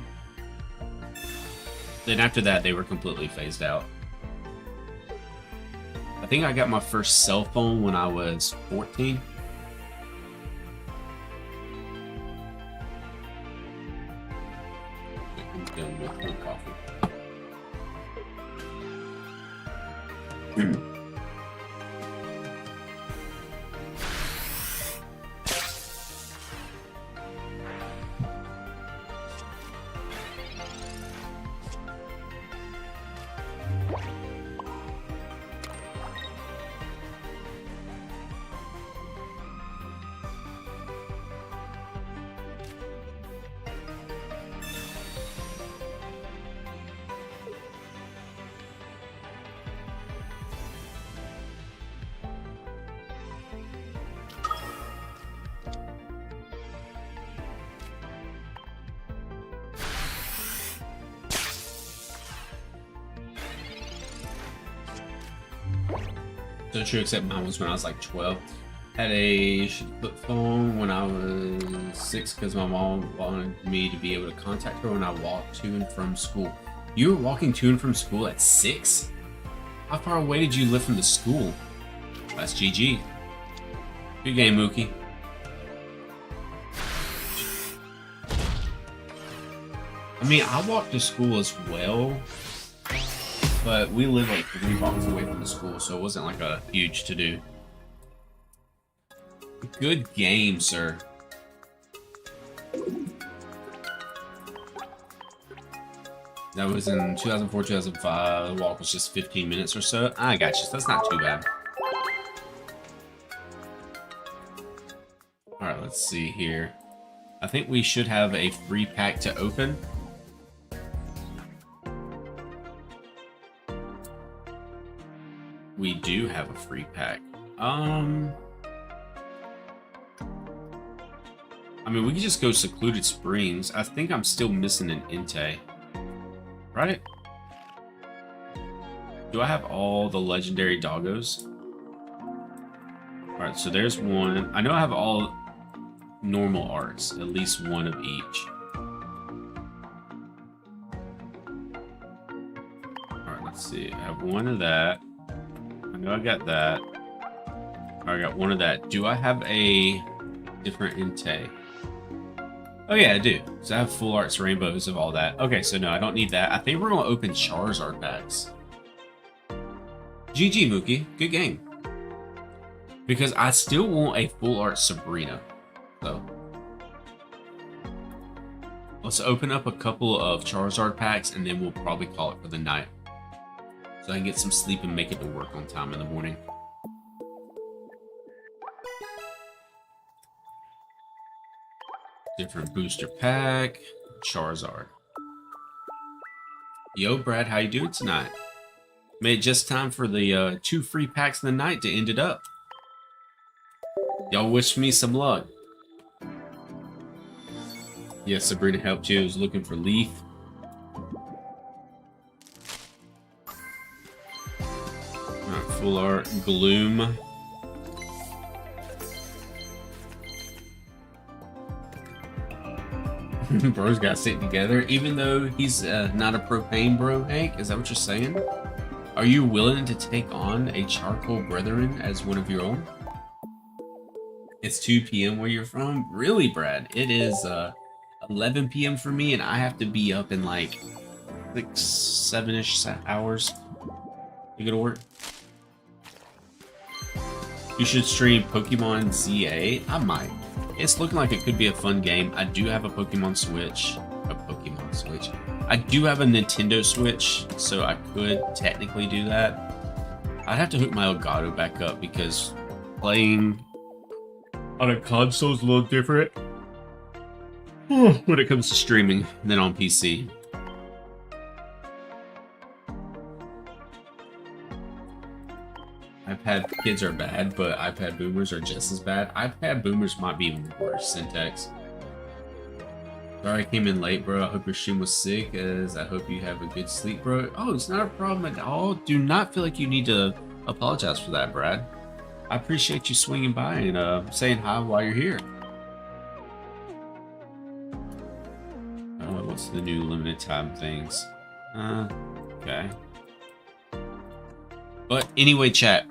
Then after that, they were completely phased out. I think I got my first cell phone when I was 14. I'm done with one coffee. So true, except mine was when I was like 12. Had a flip phone when I was 6 because my mom wanted me to be able to contact her when I walked to and from school. You were walking to and from school at 6? How far away did you live from the school? That's GG. Good game, Mookie. I mean, I walked to school as well. But we live like 3 blocks away from the school, so it wasn't like a huge to-do. Good game, sir. That was in 2004, 2005. The walk was just 15 minutes or so. I got you. So that's not too bad. Alright, let's see here. I think we should have a free pack to open. We do have a free pack. I mean, we can just go Secluded Springs. I think I'm still missing an Entei. Right? Do I have all the legendary doggos? Alright, so there's one. I know I have all normal arts. At least one of each. Alright, let's see. I have one of that. I know I got that. I got one of that. Do I have a different Entei? Oh yeah, I do. So I have full arts rainbows of all that. Okay, so no, I don't need that. I think we're gonna open Charizard packs. GG Mookie, good game. Because I still want a full art Sabrina. So let's open up a couple of Charizard packs and then we'll probably call it for the night. So I can get some sleep and make it to work on time in the morning. Different booster pack. Charizard. Yo, Brad, how you doing tonight? Made just time for the 2 free packs of the night to end it up. Y'all wish me some luck. Yes, Sabrina helped you. I was looking for Leaf. Alright, full art. Gloom. Bro's got to stick together, even though he's not a propane bro, Hank. Is that what you're saying? Are you willing to take on a charcoal brethren as one of your own? It's 2 p.m. where you're from? Really, Brad? It is 11 p.m. for me, and I have to be up in like 7-ish hours to go to work. You should stream Pokemon ZA. I might. It's looking like it could be a fun game. I do have a Pokemon Switch. I do have a Nintendo Switch, so I could technically do that. I'd have to hook my Elgato back up because playing on a console is a little different when it comes to streaming than on PC. iPad kids are bad, but iPad boomers are just as bad. iPad boomers might be even worse. Syntax. Sorry I came in late, bro. I hope your stream was sick, as I hope you have a good sleep, bro. Oh, it's not a problem at all. Do not feel like you need to apologize for that, Brad. I appreciate you swinging by and saying hi while you're here. Oh, what's the new limited time things? Okay. But anyway, chat,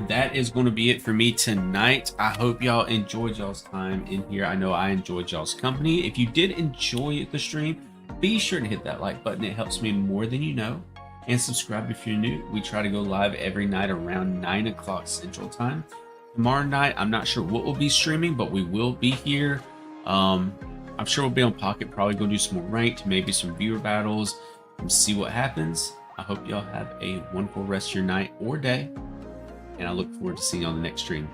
that is going to be it for me tonight. I hope y'all enjoyed y'all's time in here. I know I enjoyed y'all's company. If you did enjoy the stream, be sure to hit that like button. It helps me more than you know. And subscribe if you're new. We try to go live every night around 9 o'clock Central Time. Tomorrow night, I'm not sure what we'll be streaming, but we will be here. I'm sure we'll be on Pocket, probably go do some more ranked, maybe some viewer battles, and see what happens. I hope y'all have a wonderful rest of your night or day, and I look forward to seeing you on the next stream.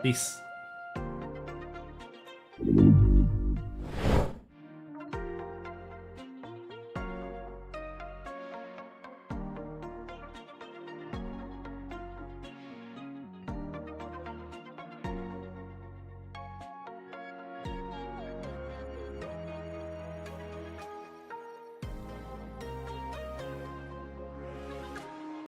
Peace.